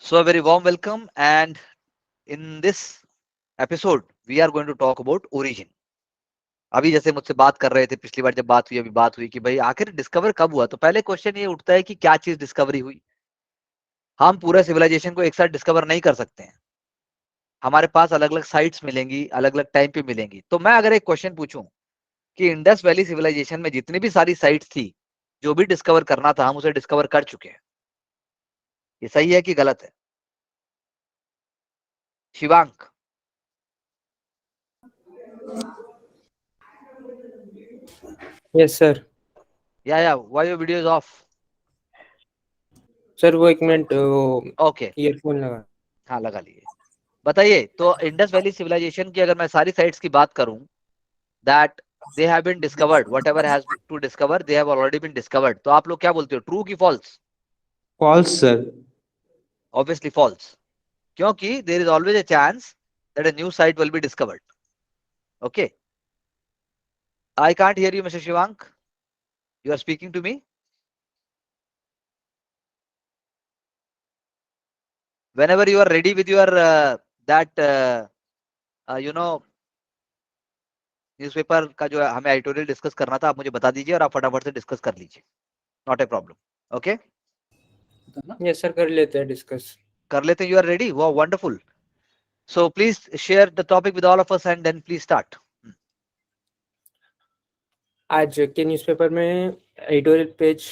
So a very warm welcome, and in this episode we are going to talk about origin. अभी जैसे मुझसे बात कर रहे थे, पिछली बार जब बात हुई, अभी बात हुई कि भाई आखिर डिस्कवर कब हुआ, तो पहले क्वेश्चन ये उठता है कि क्या चीज डिस्कवरी हुई। हम पूरा सिविलाइजेशन को एक साथ डिस्कवर नहीं कर सकते हैं, हमारे पास अलग अलग साइट्स मिलेंगी, अलग अलग टाइम पे मिलेंगी। तो मैं अगर एक क्वेश्चन पूछूं कि इंडस वैली सिविलाइजेशन में जितनी भी सारी साइट्स थी, जो भी डिस्कवर करना था हम उसे डिस्कवर कर चुके हैं, ये सही है कि गलत है? शिवांक। Yes sir. या why your video is off? Sir वो एक मिनट ओके, ईयरफोन लगा। हाँ लगा लिए। बताइए, तो इंडस वैली सिविलाइजेशन की अगर मैं सारी साइट्स की बात करूं, that they have been discovered, whatever has to discover they have already been discovered, तो आप लोग क्या बोलते हो, ट्रू की false? False sir. Obviously false, क्योंकि there is always a chance that a new site will be discovered. Okay, I can't hear you mister Shivank, you are speaking to me. whenever you are ready with your that you know newspaper का जो हमें editorial discuss करना था, आप मुझे बता दीजिए और आप फटाफट से डिस्कस कर लीजिए, not a problem. Okay, yes sir, कर लेते हैं डिस्कस। कर लेते हैं। You are ready? वाह, wonderful. So please share the topic with all of us and then please start. आज के न्यूज़पेपर में एडिटोरियल पेज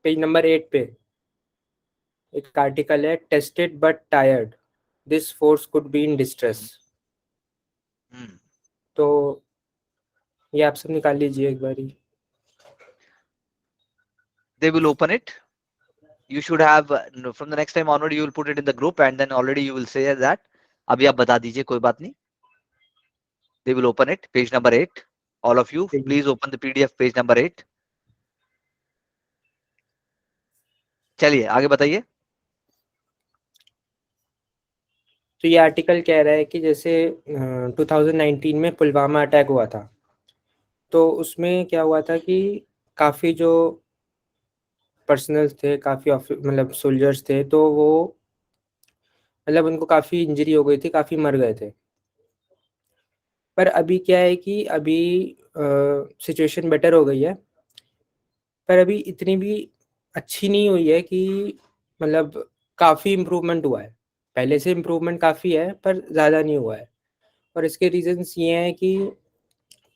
पेज नंबर 8 पे एक आर्टिकल है, tested but tired, this force could be in distress. तो ये आप सब निकाल लीजिए एक बारी। They will open it. You should have from the next time onward you will put it in the group and then already you will say that अभी आप बता दीजिए, कोई बात नहीं। They will open it, page number 8. All of you please open the PDF page number 8. चलिए आगे बताइए। तो ये आर्टिकल कह रहा है कि जैसे 2019 में पुलवामा अटैक हुआ था, तो उसमें क्या हुआ था कि काफ़ी जो पर्सनल्स थे, काफ़ी मतलब सोल्जर्स थे, तो वो मतलब उनको काफ़ी इंजरी हो गई थी, काफ़ी मर गए थे। पर अभी क्या है कि अभी सिचुएशन बेटर हो गई है, पर अभी इतनी भी अच्छी नहीं हुई है कि मतलब काफ़ी इम्प्रूवमेंट हुआ है। पहले से इम्प्रूवमेंट काफ़ी है पर ज़्यादा नहीं हुआ है, और इसके रीजंस ये हैं कि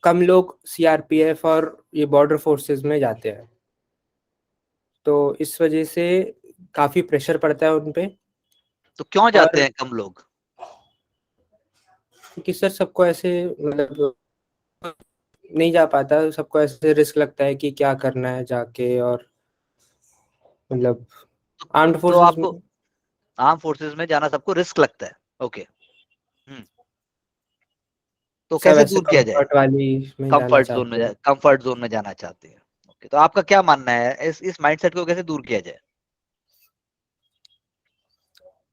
कम लोग सीआरपीएफ और ये बॉर्डर फोर्सेस में जाते हैं, तो इस वजह से काफ़ी प्रेशर पड़ता है उन पे। तो क्यों जाते और हैं कम लोग? कि सर सबको ऐसे मतलब नहीं जा पाता, सबको ऐसे रिस्क लगता है कि क्या करना है जाके, और मतलब आर्म्ड तो फोर्सेस में। आपको आर्म फोर्सेस में जाना सबको रिस्क लगता है? ओके। हम्म, तो सब कैसे ऐसे दूर किया जाए? कंफर्ट वाली में जाना कंफर्ट जोन चाहते में, हैं। कंफर्ट जोन में जाना चाहते हैं। ओके, तो आपका क्या मानना है, इस माइंडसेट को कैसे दूर किया जाए?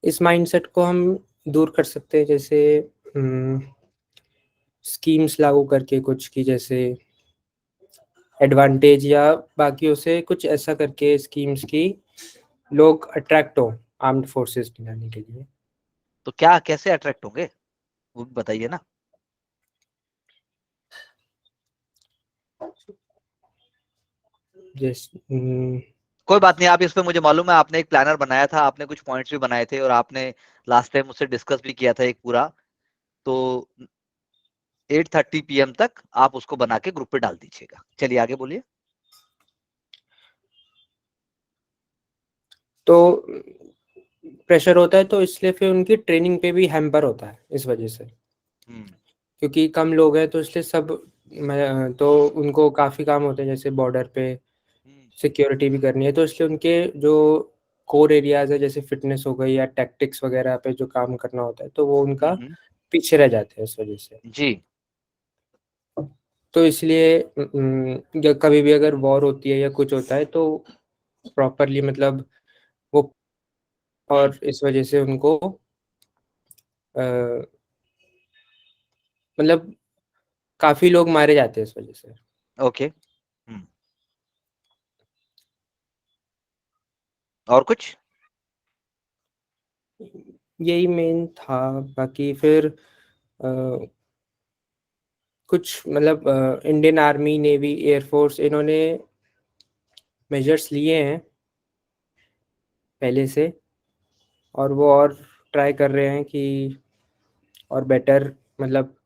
इस माइंडसेट को हम दूर कर सकते हैं जैसे स्कीम्स लागू करके, कुछ की जैसे एडवांटेज या बाकियों से कुछ ऐसा करके स्कीम्स की लोग अट्रैक्ट हो आर्म्ड फोर्सेस में जाने के लिए। तो क्या कैसे अट्रैक्ट होंगे, वो भी बताइए ना। जैसे कोई बात नहीं, आप इस पे, मुझे मालूम है आपने एक प्लानर बनाया था, आपने कुछ पॉइंट्स भी बनाए थे और आपने लास्ट टाइम मुझसे डिस्कस भी किया था एक पूरा। तो 8:30 PM तक आप उसको बना के ग्रुप पे डाल दीजिएगा। चलिए आगे बोलिए। तो प्रेशर होता है, तो इसलिए फिर उनकी ट्रेनिंग पे भी हैम्पर होता है इस वजह से, हम्म क्योंकि कम लोग हैं तो इसलिए सब तो उनको काफ़ी काम होते हैं, जैसे बॉर्डर पे हम्म सिक्योरिटी भी करनी है, तो इसलिए उनके जो कोर एरियाज है जैसे फिटनेस हो गई या टैक्टिक्स वगैरह पे जो काम करना होता है, तो वो उनका हम्म, पीछे रह जाते हैं इस वजह से। जी। तो इसलिए कभी भी अगर वॉर होती है या कुछ होता है तो प्रॉपरली मतलब वो, हम्म और इस वजह से उनको अ, मतलब काफ़ी लोग मारे जाते हैं इस वजह से। ओके। और कुछ? यही मेन था। बाकी फिर कुछ मतलब इंडियन आर्मी, नेवी, एयरफोर्स इन्होंने मेजर्स लिए हैं पहले से, और वो और ट्राई कर रहे हैं कि और बेटर मतलब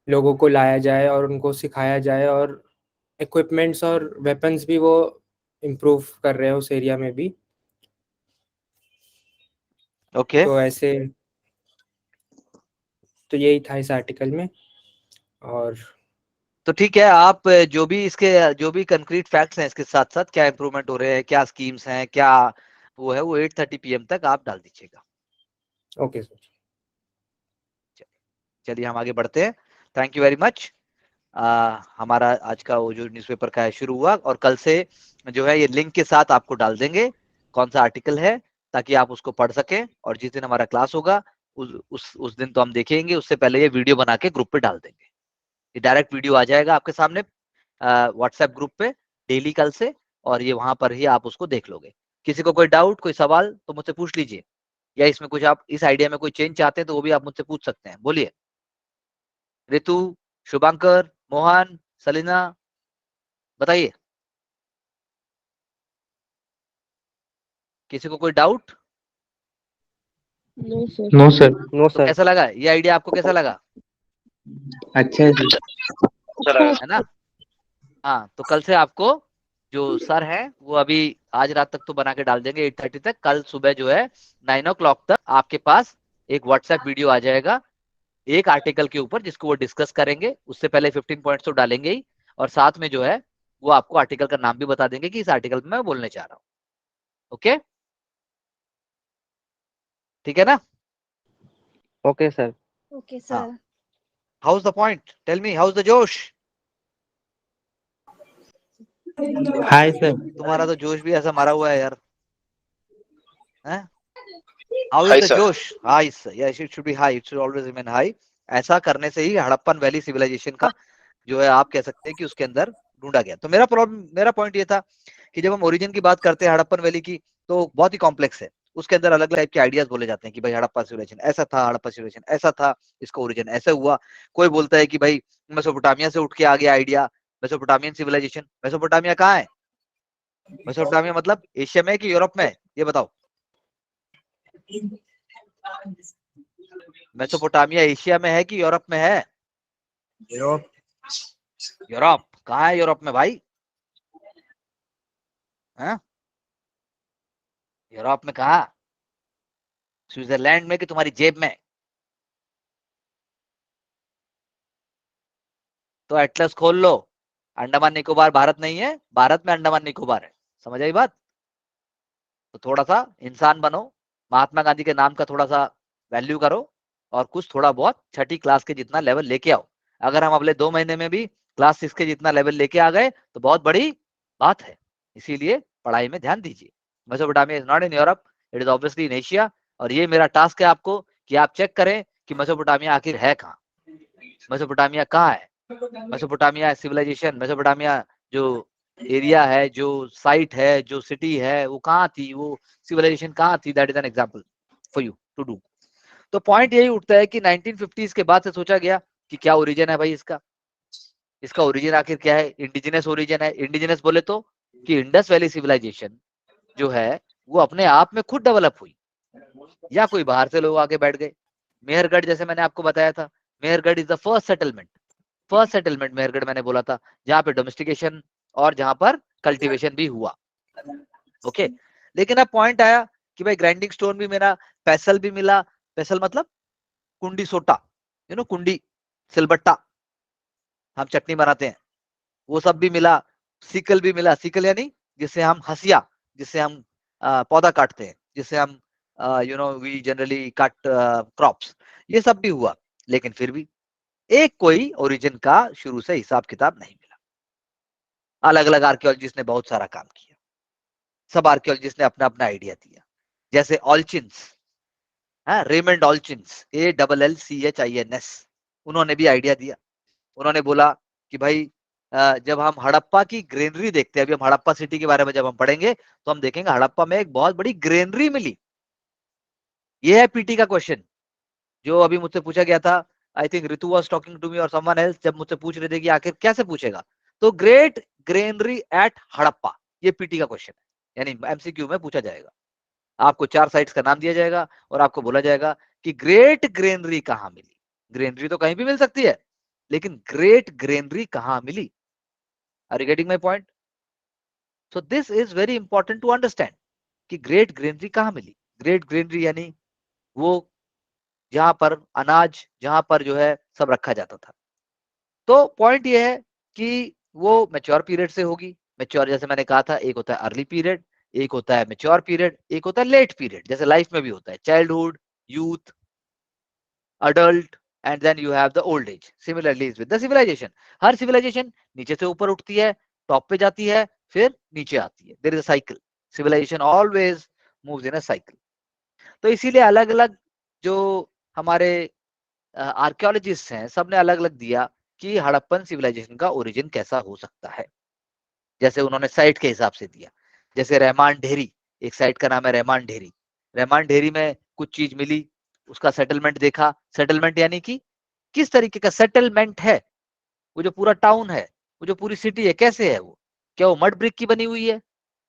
लोगों को लाया जाए और उनको सिखाया जाए, और इक्विपमेंट्स और वेपन्स भी वो इम्प्रूव कर रहे हैं उस एरिया में भी। ओके तो ऐसे, तो यही था इस आर्टिकल में। और तो ठीक है, आप जो भी कंक्रीट फैक्ट्स हैं इसके साथ साथ क्या इंप्रूवमेंट हो रहे हैं, क्या स्कीम्स हैं, क्या वो है, वो 8:30 PM तक आप डाल दीजिएगा। Okay sir. चलिए हम आगे बढ़ते हैं। Thank you very much. हमारा आज का वो जो न्यूज़पेपर का है शुरू हुआ, और कल से जो है ये लिंक के साथ आपको डाल देंगे कौन सा आर्टिकल है, ताकि आप उसको पढ़ सकें। और जिस दिन हमारा क्लास होगा उस दिन तो हम देखेंगे, उससे पहले ये वीडियो बना के ग्रुप पे डाल देंगे। ये डायरेक्ट वीडियो आ जाएगा आपके सामने व्हाट्सएप ग्रुप पे डेली कल से, और ये वहां पर ही आप उसको देख लोगे। किसी को कोई डाउट, कोई सवाल तो मुझसे पूछ लीजिए, या इसमें कुछ आप इस आइडिया में कोई चेंज चाहते हैं तो वो भी आप मुझसे पूछ सकते हैं। बोलिए, ऋतु, शुभंकर, मोहन, सलीना, बताइए, किसी को कोई doubt? No sir. No sir. No तो सर। कैसा लगा ये आइडिया, आपको कैसा लगा? अच्छा है सर। है ना? हाँ, तो कल से आपको जो सर हैं वो अभी आज रात तक तो बना के डाल देंगे 8:30 तक। कल सुबह जो है 9 o'clock तक आपके पास एक व्हाट्सएप वीडियो आ जाएगा एक आर्टिकल के ऊपर, जिसको वो डिस्कस करेंगे। उससे पहले 15 पॉइंट्स तो डालेंगे ही, और साथ में जो है वो आपको आर्टिकल का नाम भी बता देंगे कि इस आर्टिकल में मैं बोलने चाह रहा हूँ। ओके, ठीक है ना? Okay sir. ओके हाँ, sir. How's the point, tell me how's the josh. Hi sir. तुम्हारा तो जोश भी ऐसा मारा हुआ है यार, हैं? How is high the sir. Josh? High, yes it should be high, it should always remain high. ऐसा करने से ही हड़प्पन वैली सिविलाइजेशन का जो है आप कह सकते हैं कि उसके अंदर ढूंढा गया। तो मेरा पॉइंट ये था कि जब हम ओरिजिन की बात करते हैं हड़प्पन वैली की, तो बहुत ही कॉम्प्लेक्स है। उसके अंदर अलग अलग टाइप के आइडियाज बोले जाते हैं कि भाई हड़प्पा सिविलाइजेशन ऐसा था, हड़प्पा सिविलाइजेशन ऐसा था, इसका ओरिजिन ऐसा हुआ। कोई बोलता है कि भाई मेसोपोटामिया से उठ के आ गया आइडिया, मेसोपोटामियन सिविलाइजेशन। मेसोपोटामिया कहाँ है? मेसोपोटामिया मतलब एशिया में है कि यूरोप में है, ये बताओ। मेसोपोटामिया एशिया में है कि यूरोप में है? यूरोप। कहाँ है यूरोप में भाई? हाँ? यूरोप में कहा? स्विट्जरलैंड में कि तुम्हारी जेब में? तो एटलस खोल लो। अंडमान निकोबार भारत नहीं है, भारत में अंडमान निकोबार है। समझ आई बात? तो थोड़ा सा इंसान बनो, महात्मा गांधी के नाम का थोड़ा सा वैल्यू करो, और कुछ थोड़ा बहुत छठी क्लास के जितना लेवल लेके आओ। अगर हम अगले 2 महीने में भी क्लास 6 के जितना लेवल लेके आ गए तो बहुत बड़ी बात है। इसीलिए पढ़ाई में ध्यान दीजिए। Mesopotamia is not in Europe, it is obviously in Asia. और ये मेरा टास्क है आपको कि आप चेक करें कि मेसोपोटामिया आखिर है कहाँ, मेसोपोटामिया कहाँ है। मेसोपोटामिया सिविलाइजेशन, मेसोपोटामिया जो एरिया है, जो साइट है, जो सिटी है, वो कहाँ थी, वो सिविलाइजेशन कहाँ थी, that is an example for you to do. तो पॉइंट यही उठता है कि 1950s के बाद से सोचा गया कि क्या ओरिजिन है भाई इसका। इसका ओरिजिन आखिर क्या है? इंडिजिनस ओरिजिन है। इंडिजिनस बोले तो कि इंडस वैली सिविलाइजेशन जो है वो अपने आप में खुद डेवलप हुई, या कोई बाहर से लोग आके बैठ गए। मेहरगढ़ जैसे मैंने आपको बताया था, Mehrgarh is the first settlement Mehrgarh मैंने बोला था, जहां पे डोमेस्टिकेशन और जहां पर कल्टीवेशन भी हुआ। ओके, लेकिन अब पॉइंट आया कि भाई ग्राइंडिंग स्टोन भी मिला, पेसल भी मिला। पेसल मतलब कुंडी सोटा, कुंडी, सिलबट्टा, हम चटनी बनाते हैं, वो सब भी मिला। सिकल भी मिला, सिकल यानी जिससे हम हसिया, जिससे हम पौधा काटते हैं, जिससे हम वी जनरली कट क्रॉप्स, ये सब भी हुआ। लेकिन फिर भी एक कोई ओरिजिन का शुरू से हिसाब किताब नहीं मिला। अलग अलग आर्कियोलॉजिस्ट ने बहुत सारा काम किया, सब आर्कियोलॉजिस्ट ने अपना अपना आइडिया दिया। जैसे ऑल्चिन्स, रेमंड ऑल्चिन्स, ALLCHINS, उन्होंने भी आइडिया दिया। उन्होंने बोला कि भाई जब हम हड़प्पा की ग्रेनरी देखते हैं, अभी हम हड़प्पा सिटी के बारे में जब हम पढ़ेंगे तो हम देखेंगे हड़प्पा में एक बहुत बड़ी ग्रेनरी मिली। ये है पीटी का क्वेश्चन जो अभी मुझसे पूछा गया था। I think Ritu was talking to me और समवन एल्स, जब मुझसे पूछ रहे थे कि आखिर कैसे पूछेगा, तो ग्रेट ग्रेनरी एट हड़प्पा, ये पीटी का क्वेश्चन है, यानी एमसीक्यू में पूछा जाएगा। आपको 4 साइट्स का नाम दिया जाएगा और आपको बोला जाएगा कि ग्रेट ग्रेनरी कहां मिली। ग्रेनरी तो कहीं भी मिल सकती है, लेकिन ग्रेट ग्रेनरी कहां मिली? Are you getting my point? So this is very important to understand कि ग्रेट ग्रेनरी कहां मिली। ग्रेट ग्रेनरी यानी वो जहां पर अनाज, जहां पर जो है सब रखा जाता था। तो पॉइंट ये है कि वो मैच्योर पीरियड से होगी। मैच्योर जैसे मैंने कहा था, एक होता है अर्ली पीरियड, एक होता है मैच्योर पीरियड, एक होता है लेट पीरियड, जैसे लाइफ में भी होता है childhood, youth, adult, and then you have the old age. Similarly is with the civilisation. हर सिविलाइजेशन नीचे से ऊपर उठती है, टॉप पे जाती है, फिर नीचे आती है। There is a cycle. Civilisation always moves in a cycle. तो इसीलिए अलग अलग जो हमारे आर्कियोलॉजिस्ट हैं, सबने अलग अलग दिया कि हड़प्पन सिविलाइजेशन का ओरिजिन कैसा हो सकता है। जैसे उन्होंने साइट के हिसाब से दिया, जैसे रहमान ढेरी, एक साइट का नाम है रहमान ढेरी। रहमान ढेरी में कुछ चीज मिली, उसका सेटलमेंट देखा। सेटलमेंट यानी कि किस तरीके का सेटलमेंट है, वो जो पूरा टाउन है, वो जो पूरी सिटी है, कैसे है वो? क्या वो मड ब्रिक की बनी हुई है?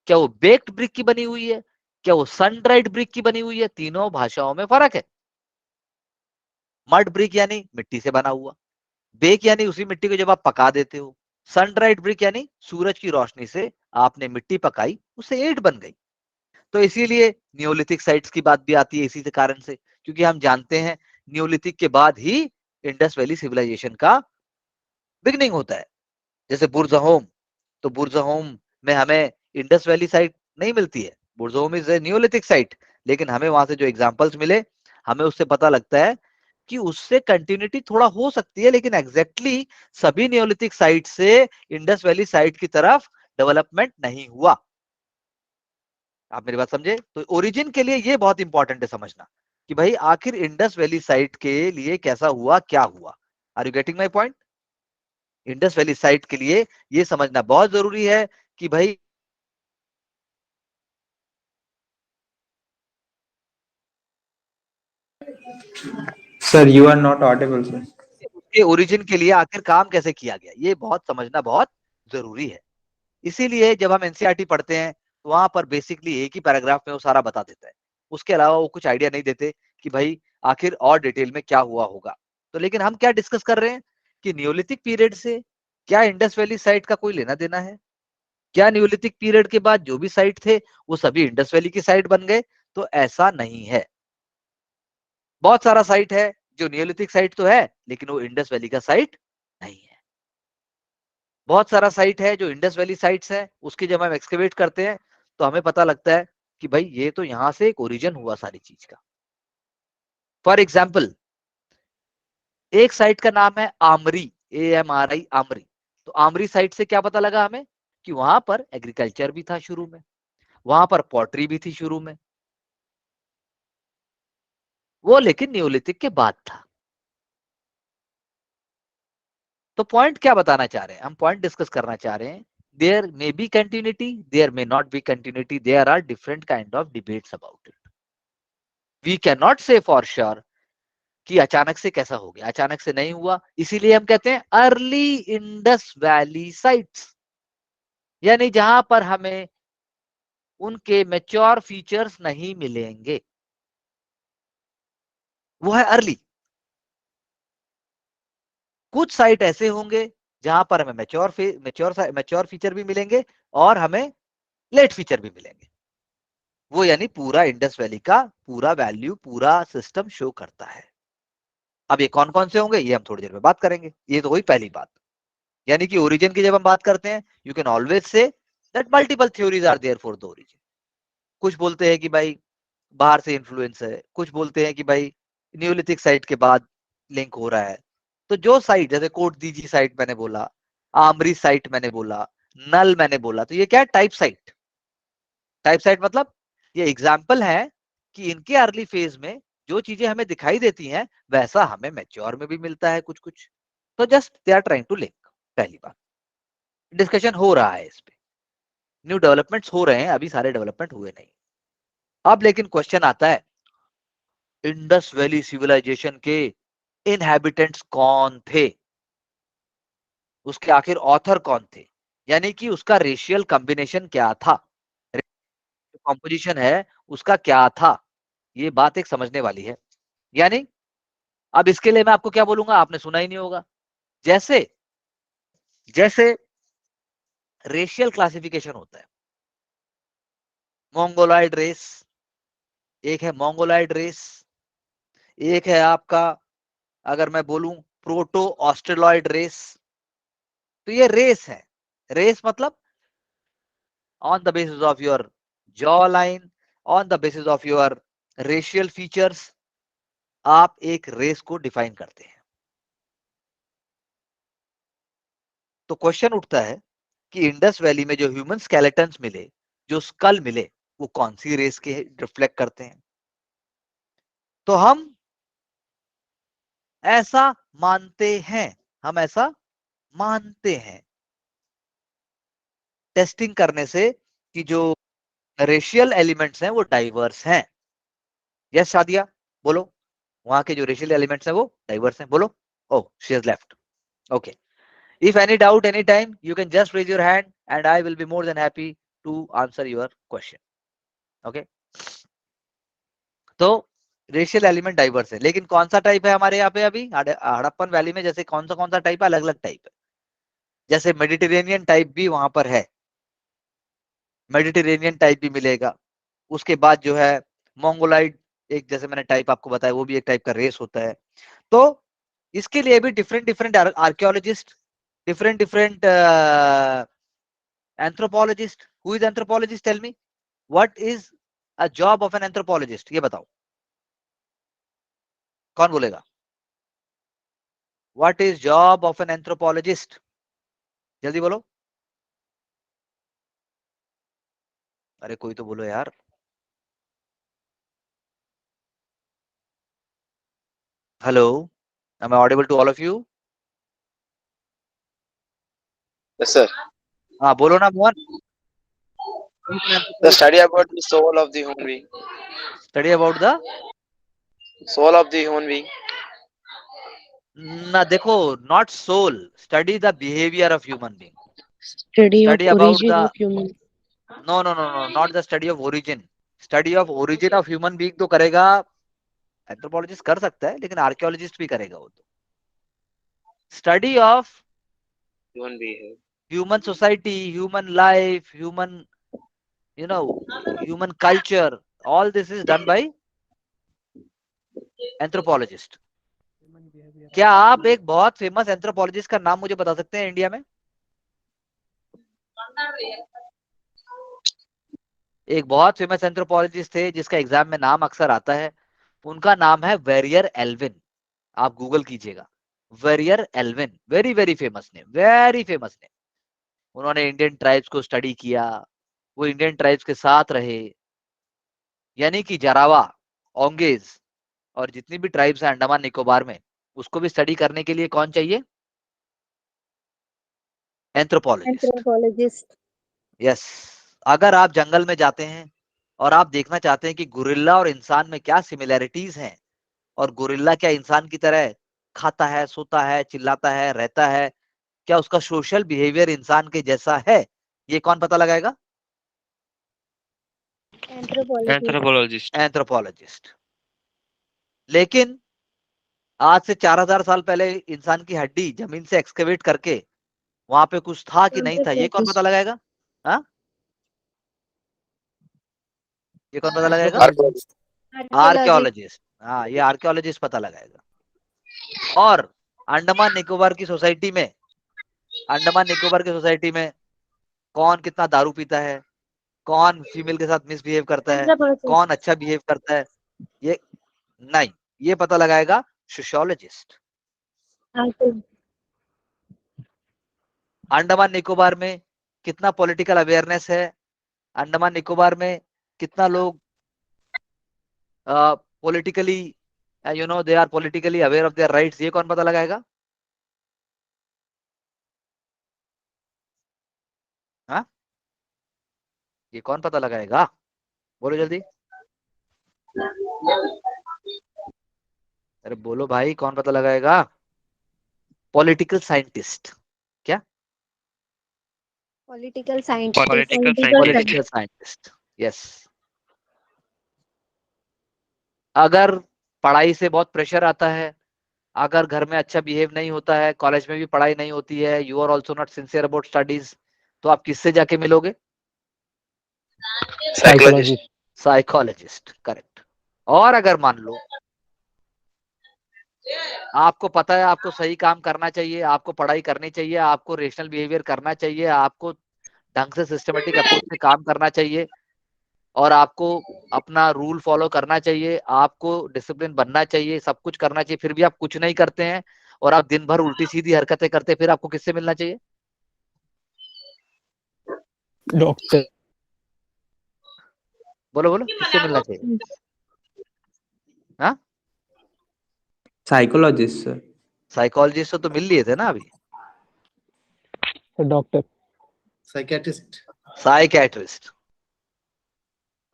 क्या वो बेक्ड ब्रिक की बनी हुई है? क्या वो सन ड्राइड ब्रिक की बनी हुई है? तीनों भाषाओं में फर्क है। मड ब्रिक यानी मिट्टी से बना हुआ, बेक यानी उसी मिट्टी को जब आप पका देते हो, सन ड्राइड ब्रिक यानी सूरज की रोशनी से आपने मिट्टी पकाई, उससे ईंट बन गई। तो इसीलिए नियोलिथिक साइट्स की बात भी आती है इसी से कारण से, क्योंकि हम जानते हैं नियोलिथिक के बाद ही इंडस वैली सिविलाइजेशन का बिगनिंग होता है। जैसे बुर्जहोम, तो बुर्जहोम में हमें इंडस वैली साइट नहीं मिलती है, Burzahom is a Neolithic site, लेकिन हमें वहां से जो एग्जांपल्स मिले, हमें उससे पता लगता है कि उससे कंटिन्यूटी थोड़ा हो सकती है, लेकिन एग्जैक्टली सभी नियोलिथिक साइट से इंडस वैली साइट की तरफ डेवलपमेंट नहीं हुआ। आप मेरी बात समझे? तो ओरिजिन के लिए ये बहुत इंपॉर्टेंट है समझना कि भाई आखिर इंडस वैली साइट के लिए कैसा हुआ, क्या हुआ। Are you getting my point? Indus valley site के लिए ये समझना बहुत जरूरी है कि भाई sir you are not audible sir. उसके ओरिजिन के लिए आखिर काम कैसे किया गया, ये बहुत समझना बहुत जरूरी है। इसीलिए जब हम एनसीईआरटी पढ़ते हैं तो वहां पर बेसिकली एक ही पैराग्राफ में वो सारा बता देता है, उसके अलावा वो कुछ आइडिया नहीं देते कि भाई आखिर और डिटेल में क्या हुआ होगा। तो लेकिन हम क्या डिस्कस कर रहे हैं कि नियोलिथिक पीरियड से क्या इंडस वैली साइट का कोई लेना देना है? क्या नियोलिथिक पीरियड के बाद जो भी साइट थे वो सभी इंडस वैली की साइट बन गए? तो ऐसा नहीं है। बहुत सारा साइट है जो नियोलिथिक साइट तो है, लेकिन वो इंडस वैली का साइट नहीं है। बहुत सारा साइट है जो इंडस वैली साइट्स है, उसकी जब हम एक्सकेवेट करते हैं तो हमें पता लगता है कि भाई ये तो यहां से एक ओरिजिन हुआ सारी चीज का। फॉर एग्जाम्पल, एक साइट का नाम है आमरी, AMRI, आमरी। तो आमरी साइट से क्या पता लगा हमें कि वहां पर एग्रीकल्चर भी था शुरू में, वहां पर पॉटरी भी थी शुरू में, वो लेकिन नियोलिथिक के बाद था। तो पॉइंट क्या बताना चाह रहे हैं हम? पॉइंट डिस्कस करना चाह रहे हैं, there may be continuity, there may not be continuity, there are different kind of debates about it. We can not say for sure कि अचानक से कैसा हो गया, अचानक से नहीं हुआ। इसीलिए हम कहते हैं अर्ली इंडस वैली साइट्स, यानी जहां पर हमें उनके मैच्योर फीचर्स नहीं मिलेंगे, वो है अर्ली। कुछ साइट ऐसे होंगे जहां पर हमें मैच्योर फीचर भी मिलेंगे और हमें लेट फीचर भी मिलेंगे। वो यानी पूरा इंडस वैली का पूरा वैल्यू, पूरा सिस्टम शो करता है। अब ये कौन कौन से होंगे ये हम थोड़ी देर में बात करेंगे। ये तो हुई पहली बात, यानी कि ओरिजिन की जब हम बात करते हैं, you can always say that multiple theories are there for the origin. कुछ बोलते हैं कि भाई बाहर से इन्फ्लुएंस है, कुछ बोलते हैं कि भाई न्यूलिथिक साइट के बाद लिंक हो रहा है। तो जो साइट, जैसे कोट दीजी साइट मैंने बोला, आमरी साइट मैंने बोला, नल मैंने बोला, तो ये क्या है? Type site. टाइप साइट मतलब ये एग्जाम्पल है कि इनके अर्ली फेज में जो चीजें हमें दिखाई देती हैं वैसा हमें मैच्योर में भी मिलता है कुछ कुछ। तो just they are trying to link. पहली बात, डिस्कशन हो रहा है इस पे, न्यू डेवलपमेंट्स हो रहे हैं, अभी सारे डेवलपमेंट हुए नहीं। अब लेकिन क्वेश्चन आता है इंडस वैली सिविलाइजेशन के इनहैबिटेंट्स कौन थे, उसके आखिर ऑथर कौन थे, यानी कि उसका रेशियल कॉम्बिनेशन क्या था, कॉम्पोजिशन है उसका क्या था। ये बात एक समझने वाली है। यानी अब इसके लिए मैं आपको क्या बोलूंगा, आपने सुना ही नहीं होगा। जैसे जैसे रेशियल क्लासिफिकेशन होता है, मोंगोलाइड रेस, एक है मोंगोलाइड रेस, एक है आपका, अगर मैं बोलूं, प्रोटो ऑस्ट्रेलॉइड रेस। तो ये रेस है। रेस मतलब on the basis of your jawline, on the basis of your racial features, आप एक रेस को डिफाइन करते हैं। तो क्वेश्चन उठता है कि इंडस वैली में जो ह्यूमन स्केलेटन्स मिले, जो स्कल मिले, वो कौन सी रेस के रिफ्लेक्ट करते हैं। तो हम ऐसा मानते हैं, हम ऐसा मानते हैं टेस्टिंग करने से कि जो रेशियल एलिमेंट्स हैं वो डाइवर्स हैं। यस शादिया, बोलो, वहां के जो रेशियल एलिमेंट्स हैं वो डाइवर्स हैं, बोलो। Oh, she has left. Okay, if any doubt anytime you can just raise your hand and I will be more than happy to answer your question. Okay, तो racial element diverse है, लेकिन कौन सा type है हमारे यहाँ पे अभी हड़प्पन वैली में, जैसे कौन सा टाइप है, अलग अलग टाइप है। जैसे मेडिटेरेनियन टाइप भी वहां पर है, मेडिटेरेनियन टाइप भी मिलेगा। उसके बाद जो है मोंगोलाइड, एक जैसे मैंने टाइप आपको बताया, वो भी एक टाइप का रेस होता है। तो इसके लिए भी different different archaeologist, different different anthropologist. Who is anthropologist, tell me, what is a job of an anthropologist, ये बताओ, कौन बोलेगा, what is job of an anthropologist, जल्दी बोलो। अरे कोई तो बोलो यार। Hello, am I audible to all of you? Yes, sir. हाँ बोलो ना Mohan. The study about the soul of the human being. Study about the, Soul of the human being. ना देखो, not soul, study the behaviour of human being, Study of study about origin the, of human. No no no no, not the study of origin. Study of origin of human being तो करेगा anthropologist, कर सकता है, लेकिन archaeologist भी करेगा वो तो। Study of Human being. Human society, human life, human, you know, human culture, all this is done by anthropologist. क्या आप एक बहुत फेमस एंथ्रोपोलॉजिस्ट का नाम मुझे बता सकते हैं इंडिया में? एक बहुत फेमस एंथ्रोपोलॉजिस्ट थे जिसका एग्जाम में नाम अक्सर आता है, उनका नाम है वेरियर एल्विन। आप गूगल कीजिएगा, Verrier Elwin, very very famous name, very famous name. उन्होंने इंडियन ट्राइब्स को स्टडी किया, वो इंडियन ट्राइब्स के साथ रहे, यानी कि जरावा, ओंगेज और जितनी भी ट्राइब्स हैं अंडमान निकोबार में, उसको भी स्टडी करने के लिए कौन चाहिए? एंथ्रोपोलॉजिस्ट। Anthropologist. यस, अगर आप जंगल में जाते हैं और आप देखना चाहते हैं कि गोरिल्ला और इंसान में क्या सिमिलैरिटीज हैं, और गोरिल्ला क्या इंसान की तरह खाता है, सोता है, चिल्लाता है, रहता है, क्या उसका सोशल बिहेवियर इंसान के जैसा है, ये कौन पता लगाएगा? Anthropologist. एंथ्रोपोलॉजिस्ट। लेकिन आज से 4000 साल पहले इंसान की हड्डी जमीन से एक्सकेवेट करके वहां पे कुछ था कि नहीं था, ये कौन पता Anthropologist. लगाएगा? हाँ, ये कौन पता लगाएगा? Archaeologist. Archaeologist. Archaeologist. आर्कियोलॉजिस्ट। हाँ, ये आर्कियोलॉजिस्ट पता लगाएगा। और अंडमान निकोबार की सोसाइटी में, अंडमान निकोबार की सोसाइटी में कौन कितना दारू पीता है, कौन फीमेल के साथ मिसबिहेव करता है, कौन Anthropologist. अच्छा बिहेव करता है, ये नहीं, ये पता लगाएगा सोशियोलॉजिस्ट। Archaeologist. अंडमान निकोबार में कितना पॉलिटिकल अवेयरनेस है, अंडमान निकोबार में कितना लोग politically, they are politically aware of their rights, ये कौन पता लगाएगा? हाँ, ये कौन पता लगाएगा, बोलो जल्दी। अरे बोलो भाई, कौन पता लगाएगा? Political scientist. क्या? Political scientist. Political scientist, yes. अगर पढ़ाई से बहुत प्रेशर आता है, अगर घर में अच्छा बिहेव नहीं होता है, कॉलेज में भी पढ़ाई नहीं होती है, you are also not sincere about studies, तो आप किससे जाके मिलोगे? Psychologist. Psychologist, correct. और अगर मान लो आपको पता है आपको सही काम करना चाहिए, आपको पढ़ाई करनी चाहिए, आपको रेशनल बिहेवियर करना चाहिए, आपको ढंग से सिस्टमेटिक अप्रोच से काम करना चाहिए, और आपको अपना रूल फॉलो करना चाहिए, आपको डिसिप्लिन बनना चाहिए, सब कुछ करना चाहिए, फिर भी आप कुछ नहीं करते हैं और आप दिन भर उल्टी सीधी हरकतें करते हैं, फिर आपको किससे मिलना चाहिए? डॉक्टर। बोलो बोलो, किससे मिलना चाहिए? हाँ, साइकोलॉजिस्ट सर। साइकोलॉजिस्ट से तो मिल लिए थे ना अभी। डॉक्टर। साइकेट्रिस्ट। साइकेट्रिस्ट।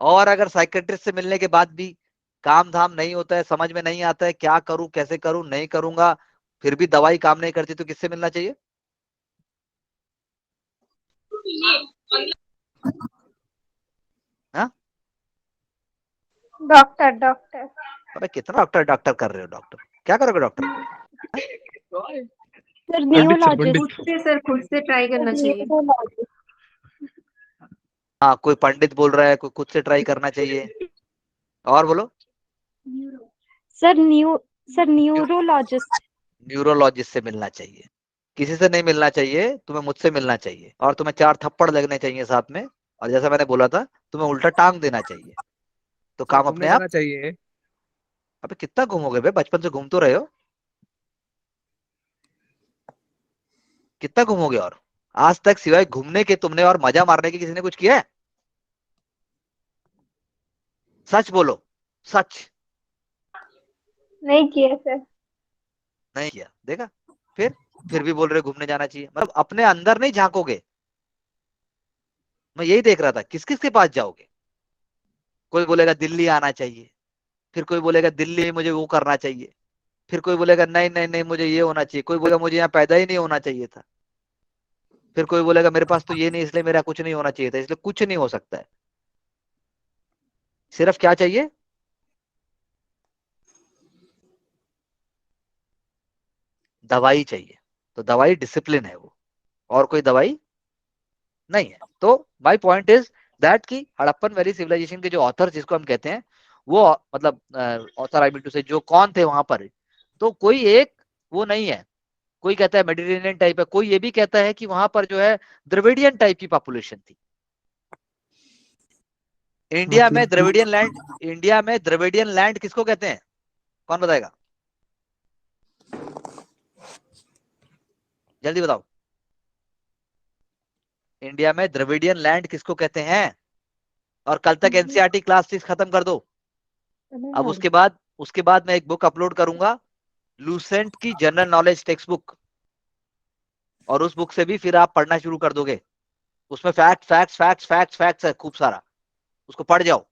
और अगर साइकेट्रिस्ट से मिलने के बाद भी काम धाम नहीं होता है, समझ में नहीं आता है क्या करूं कैसे करूं, नहीं करूंगा, फिर भी दवाई काम नहीं करती, तो किससे मिलना चाहिए? हाँ, डॉक्टर डॉक्टर अरे कितना डॉक्टर डॉक्टर कर रहे हो? डॉक्टर क्या करोगे डॉक्टर को? Sir neurologist. खुद से ट्राई करना चाहिए। हाँ, कोई पंडित बोल रहा है, कोई खुद से ट्राई करना चाहिए। और बोलो। Sir neurologist. न्यूरोलॉजिस्ट से मिलना चाहिए। किसी से नहीं मिलना चाहिए, तुम्हें मुझसे मिलना चाहिए, और तुम्हें 4 थप्पड़ लगने चाहिए साथ में, और जैसा मैंने बोला था तुम्हें उल्टा टांग देना चाहिए, तो काम अपने आप। चाहिए। अबे कितना घूमोगे बे, बचपन से घूम तो रहे हो, कितना घूमोगे? और आज तक सिवाय घूमने के तुमने और मजा मारने के किसी ने कुछ किया है? सच बोलो, सच। नहीं किया सर। नहीं किया, देखा? फिर भी बोल रहे घूमने जाना चाहिए, मतलब अपने अंदर नहीं झांकोगे। मैं यही देख रहा था किस किस के पास जाओगे। कोई बोलेगा दिल्ली आना चाहिए, फिर कोई बोलेगा दिल्ली में मुझे वो करना चाहिए, फिर कोई बोलेगा नहीं नहीं नहीं मुझे ये होना चाहिए, कोई बोलेगा मुझे यहाँ पैदा ही नहीं होना चाहिए था, फिर कोई बोलेगा मेरे पास तो ये नहीं इसलिए मेरा कुछ नहीं होना चाहिए था, इसलिए कुछ नहीं हो सकता है। सिर्फ क्या चाहिए? दवाई चाहिए। तो दवाई डिसिप्लिन है वो, और कोई दवाई नहीं है। तो माय पॉइंट इज दैट कि हड़प्पन वैली सिविलाइजेशन के जो ऑथर जिसको हम कहते हैं, वो मतलब ऑथर आई मीन टू से जो कौन थे वहां पर, तो कोई एक वो नहीं है। कोई कहता है मेडिटेरेनियन टाइप है, कोई ये भी कहता है कि वहां पर जो है द्रविडियन टाइप की पॉपुलेशन थी। इंडिया में द्रविडियन लैंड, इंडिया में द्रविडियन लैंड किसको कहते हैं? कौन बताएगा? जल्दी बताओ। इंडिया में द्रविडियन लैंड किसको कहते हैं? और कल तक एनसीईआरटी क्लास 6 खत्म कर दो। अब उसके बाद मैं एक बुक अपलोड करूंगा, लूसेंट की जनरल नॉलेज टेक्स्ट बुक, और उस बुक से भी फिर आप पढ़ना शुरू कर दोगे। उसमें फैक्ट्स है खूब सारा, उसको पढ़ जाओ।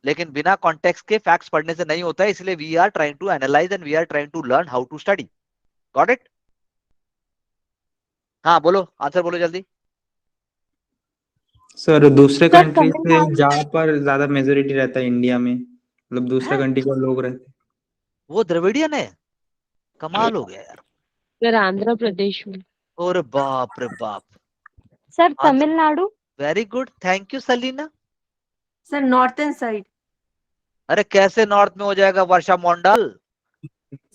लेकिन बिना कॉन्टेक्स्ट के फैक्ट्स पढ़ने से नहीं होता है, इसलिए we are trying to analyse and we are trying to learn how to study. Got it? हाँ बोलो, आंसर बोलो जल्दी। सर दूसरे सर, कंट्री से तमिलनाडु। जहाँ पर ज्यादा मेजोरिटी रहता है इंडिया में, मतलब दूसरे कंट्री के लोग रहते हैं। वो द्रविडियन है? कमाल हो गया यार। सर आंध्र प्रदेश में। और बाप रे बाप। Sir Tamil Nadu. Very good, thank you Salina. Sir northern side. अरे कैसे नॉर्थ में हो जाएगा Varsha Mandal?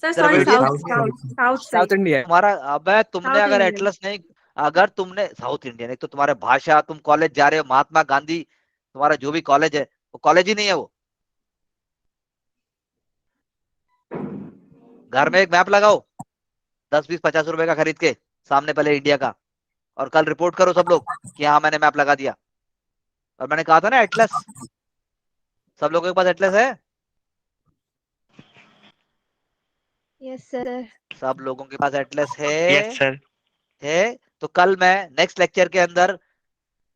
Sir sorry Dravidian south south side. India. तुम्हारा, अबे तुमने साउथ अगर इंडियन। एटलस नहीं, अगर तुमने साउथ इंडियन, एक तो तुम्हारे भाषा, तुम कॉलेज जा रहे हो महात्मा गांधी, तुम्हारा जो भी कॉलेज है वो कॉलेज ही नहीं है वो। घर में एक मैप लगाओ 10 20 50 रुपए का खरीद के, सामने पहले इंडिया का, और कल रिपोर्ट करो सब लोग कि हाँ मैंने मैप लगा दिया। और मैंने कहा था ना एटलस, सब लोगों के पास एटलस है? Yes sir. सब लोगों के पास एटलस है? Yes sir. है। तो कल मैं नेक्स्ट लेक्चर के अंदर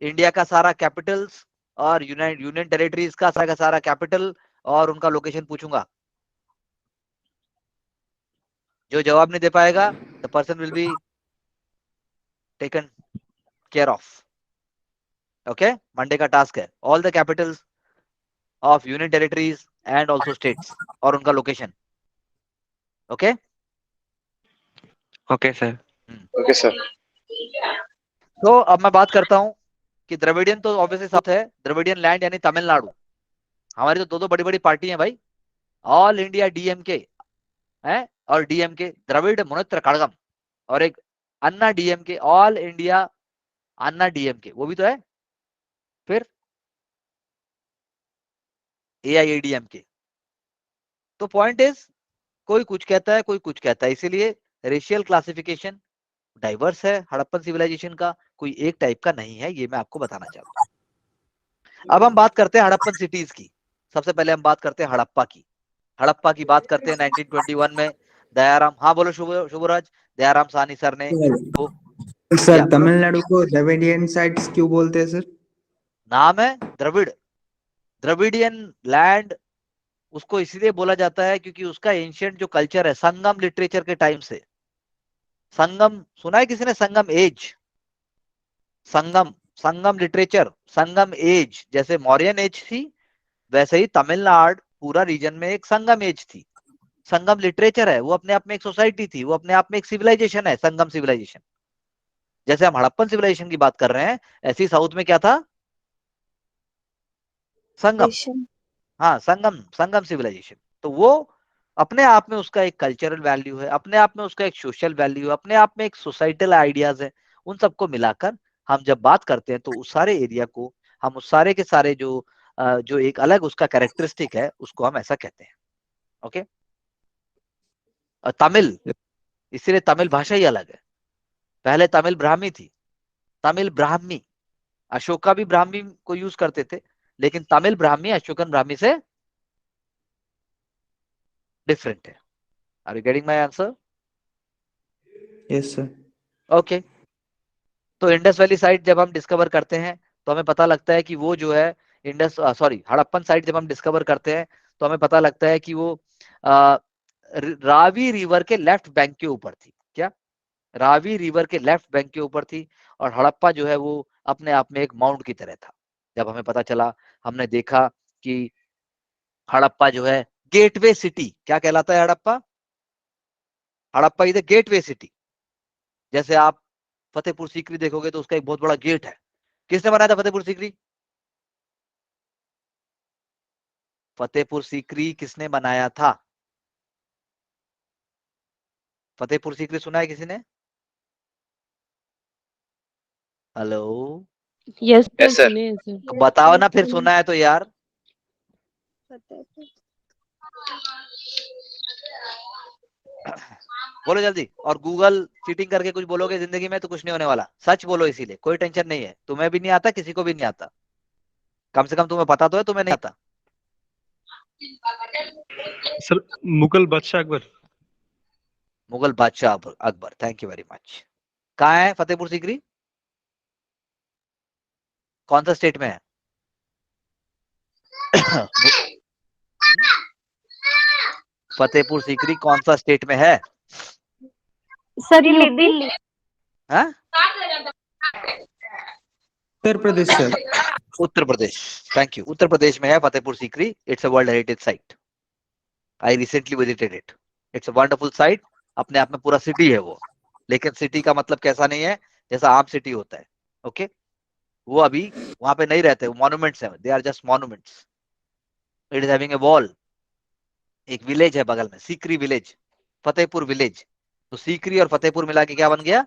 इंडिया का सारा कैपिटल्स और यूनियन टेरिटरीज का सारा कैपिटल और उनका लोकेशन पूछूंगा। जो जवाब नहीं दे पाएगा the person will be taken care of. Okay, Monday का टास्क है all the Capitals of union territories and also states और उनका location. Okay okay sir. Okay, sir. तो अब मैं बात करता हूं कि द्रविडियन तो ऑब्वियसली साथ है, द्रविडियन लैंड यानी तमिलनाडु। हमारी तो दो बड़ी बड़ी पार्टी है भाई, ऑल इंडिया डीएमके है और डीएमके द्रविड़ मुनेत्र कड़गम, और एक अन्ना डीएमके ऑल इंडिया अन्ना डीएमके, वो भी तो है। फिर एआईएडीएमके। तो पॉइंट इज कोई कुछ कहता है कोई कुछ कहता है, इसीलिए रेशियल क्लासिफिकेशन डाइवर्स है हड़प्पन सिविलाइजेशन का, कोई एक टाइप का नहीं है, ये मैं आपको बताना चाहता हूं। अब हम बात करते हैं हड़प्पन सिटीज की। सबसे पहले हम बात करते हैं हड़प्पा की। हड़प्पा की बात करते हैं 1921 में दयाराम, हाँ बोलो शुभराज, दयाराम साहनी सर ने तो सर तमिलनाडु को द्रविडियन साइट्स क्यों बोलते हैं सर? नाम है द्रविड़, द्रविडियन लैंड उसको इसलिए बोला जाता है क्योंकि उसका एंशिएंट जो कल्चर है संगम लिटरेचर के टाइम से, संगम सुना है किसी ने? संगम एज, संगम संगम लिटरेचर, संगम एज, जैसे मौर्यन एज थी वैसे ही तमिलनाडु पूरा रीजन में एक संगम एज थी। संगम लिटरेचर है, वो अपने आप में एक सोसाइटी थी, वो अपने आप में एक सिविलाइजेशन है, संगम सिविलाइजेशन। जैसे हम हड़प्पन सिविलाइजेशन की बात कर रहे हैं, ऐसी साउथ में क्या था? संगम। हाँ संगम, संगम सिविलाइजेशन। तो वो अपने आप में उसका एक कल्चरल वैल्यू है, अपने आप में उसका एक सोशल वैल्यू है, अपने आप में एक सोसाइटल आइडियाज है। उन सबको मिलाकर हम जब बात करते हैं तो उस सारे एरिया को हम उस सारे के सारे जो एक अलग उसका कैरेक्टरिस्टिक है उसको हम ऐसा कहते हैं। ओके, और तमिल, इसीलिए तमिल भाषा ही अलग है। पहले तमिल ब्राह्मी थी, तमिल ब्राह्मी, अशोका भी ब्राह्मी को यूज करते थे, लेकिन तमिल ब्राह्मी अशोकन ब्राह्मी से डिफरेंट है। Are you getting my answer? Yes sir. Okay, तो इंडस वैली साइट जब हम डिस्कवर करते हैं तो हमें पता लगता है कि वो जो है इंडस सॉरी हड़प्पन साइट जब हम डिस्कवर करते हैं तो हमें पता लगता है कि वो रावी रिवर के लेफ्ट बैंक के ऊपर थी। क्या? रावी रिवर के लेफ्ट बैंक के ऊपर थी, और हड़प्पा जो है वो अपने आप में एक माउंट की तरह था। जब हमें पता चला, हमने देखा कि हड़प्पा जो है गेटवे सिटी, क्या कहलाता है Harappa? Harappa is the gateway city. जैसे आप फतेहपुर सीकरी देखोगे तो उसका एक बहुत बड़ा गेट है। किसने बनाया था फतेहपुर सीकरी? फतेहपुर सीकरी किसने बनाया था? फतेहपुर सीकरी सुना है किसी ने? Hello, yes Yes, sir. सुने हैं सर। तो बताओ ना फिर, सुना है तो यार। बोलो जल्दी, और गूगल चीटिंग करके कुछ बोलोगे जिंदगी में तो कुछ नहीं होने वाला, सच बोलो, इसीलिए कोई टेंशन नहीं है। तुम्हें भी नहीं आता, किसी को भी नहीं आता, कम से कम तुम्हें पता तो है तुम्हें नहीं आता। सर मुगल बादशाह अकबर। मुगल बादशाह Akbar, thank you very much. कहाँ है फतेहपुर सीकरी? कौन सा स्टेट में है? फतेहपुर सीकरी कौन सा स्टेट में है? Sir UP. हाँ? Uttar Pradesh sir. Uttar Pradesh, thank you. Uttar Pradesh में है Fatehpur Sikri. It's a world heritage site. I recently visited it. It's a wonderful site. अपने आप में पूरा सिटी है वो, लेकिन सिटी का मतलब कैसा नहीं है जैसा आम सिटी होता है। ओके, वो अभी वहां पे नहीं रहते, वो मॉन्यूमेंट्स है, they are just monuments. It is having a wall. एक विलेज है बगल में, सीकरी विलेज, फतेहपुर विलेज। तो सीकरी और फतेहपुर मिला के क्या बन गया?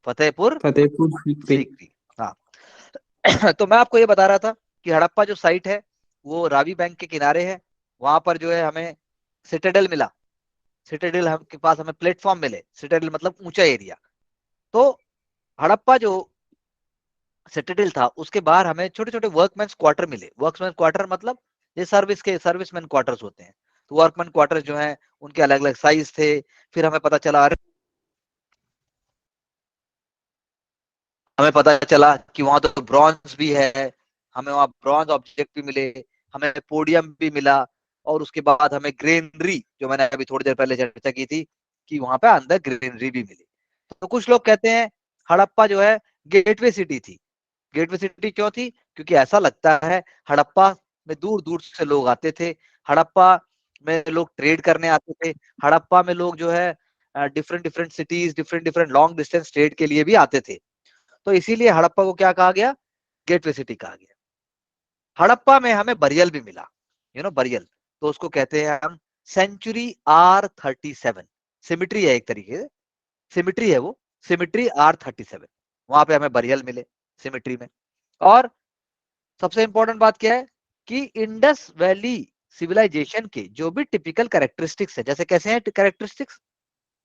फतेहपुर फतेहपुर सीकरी। सीकरी। हाँ तो मैं आपको ये बता रहा था कि हड़प्पा जो साइट है वो रावी बैंक के किनारे है। वहां पर जो है हमें सिटाडेल मिला, सिटाडेल हम के पास हमें प्लेटफॉर्म मिले, सिटाडेल मतलब ऊंचा एरिया। तो हड़प्पा जो सिटाडेल था उसके बाहर हमें छोटे छोटे वर्कमैन क्वार्टर मिले। वर्कमैन क्वार्टर मतलब ये सर्विस के सर्विसमैन क्वार्टर्स होते हैं। तो वर्कमैन क्वार्टर्स जो हैं उनके अलग अलग साइज थे। फिर हमें पता चला कि वहां तो ब्रॉन्ज भी है, हमें वहां ब्रॉन्ज ऑब्जेक्ट भी मिले, हमें पोडियम भी मिला, और उसके बाद हमें ग्रेनरी, जो मैंने अभी थोड़ी देर पहले चर्चा की थी, कि वहां पे अंदर ग्रीनरी भी मिली। तो कुछ लोग कहते हैं हड़प्पा जो है गेटवे सिटी थी। गेटवे सिटी क्यों थी? क्योंकि ऐसा लगता है हड़प्पा में दूर दूर से लोग आते थे, हड़प्पा में लोग ट्रेड करने आते थे, हड़प्पा में लोग जो है different different cities, different different long distance trade के लिए भी आते थे। तो इसीलिए हड़प्पा को क्या कहा गया? गेटवे सिटी कहा गया। हड़प्पा में हमें बरियल भी मिला, बरियल, तो उसको कहते हैं हम सेंचुरी R37। सिमिट्री है एक तरीके से, सिमिट्री है वो, सिमिट्री R37। वहां पे हमें बरियल मिले सिमिट्री में। और सबसे इंपॉर्टेंट बात क्या है कि इंडस वैली सिविलाइजेशन के जो भी टिपिकल कैरेक्टरिस्टिक्स है, जैसे कैसे हैं कैरेक्टरिस्टिक्स,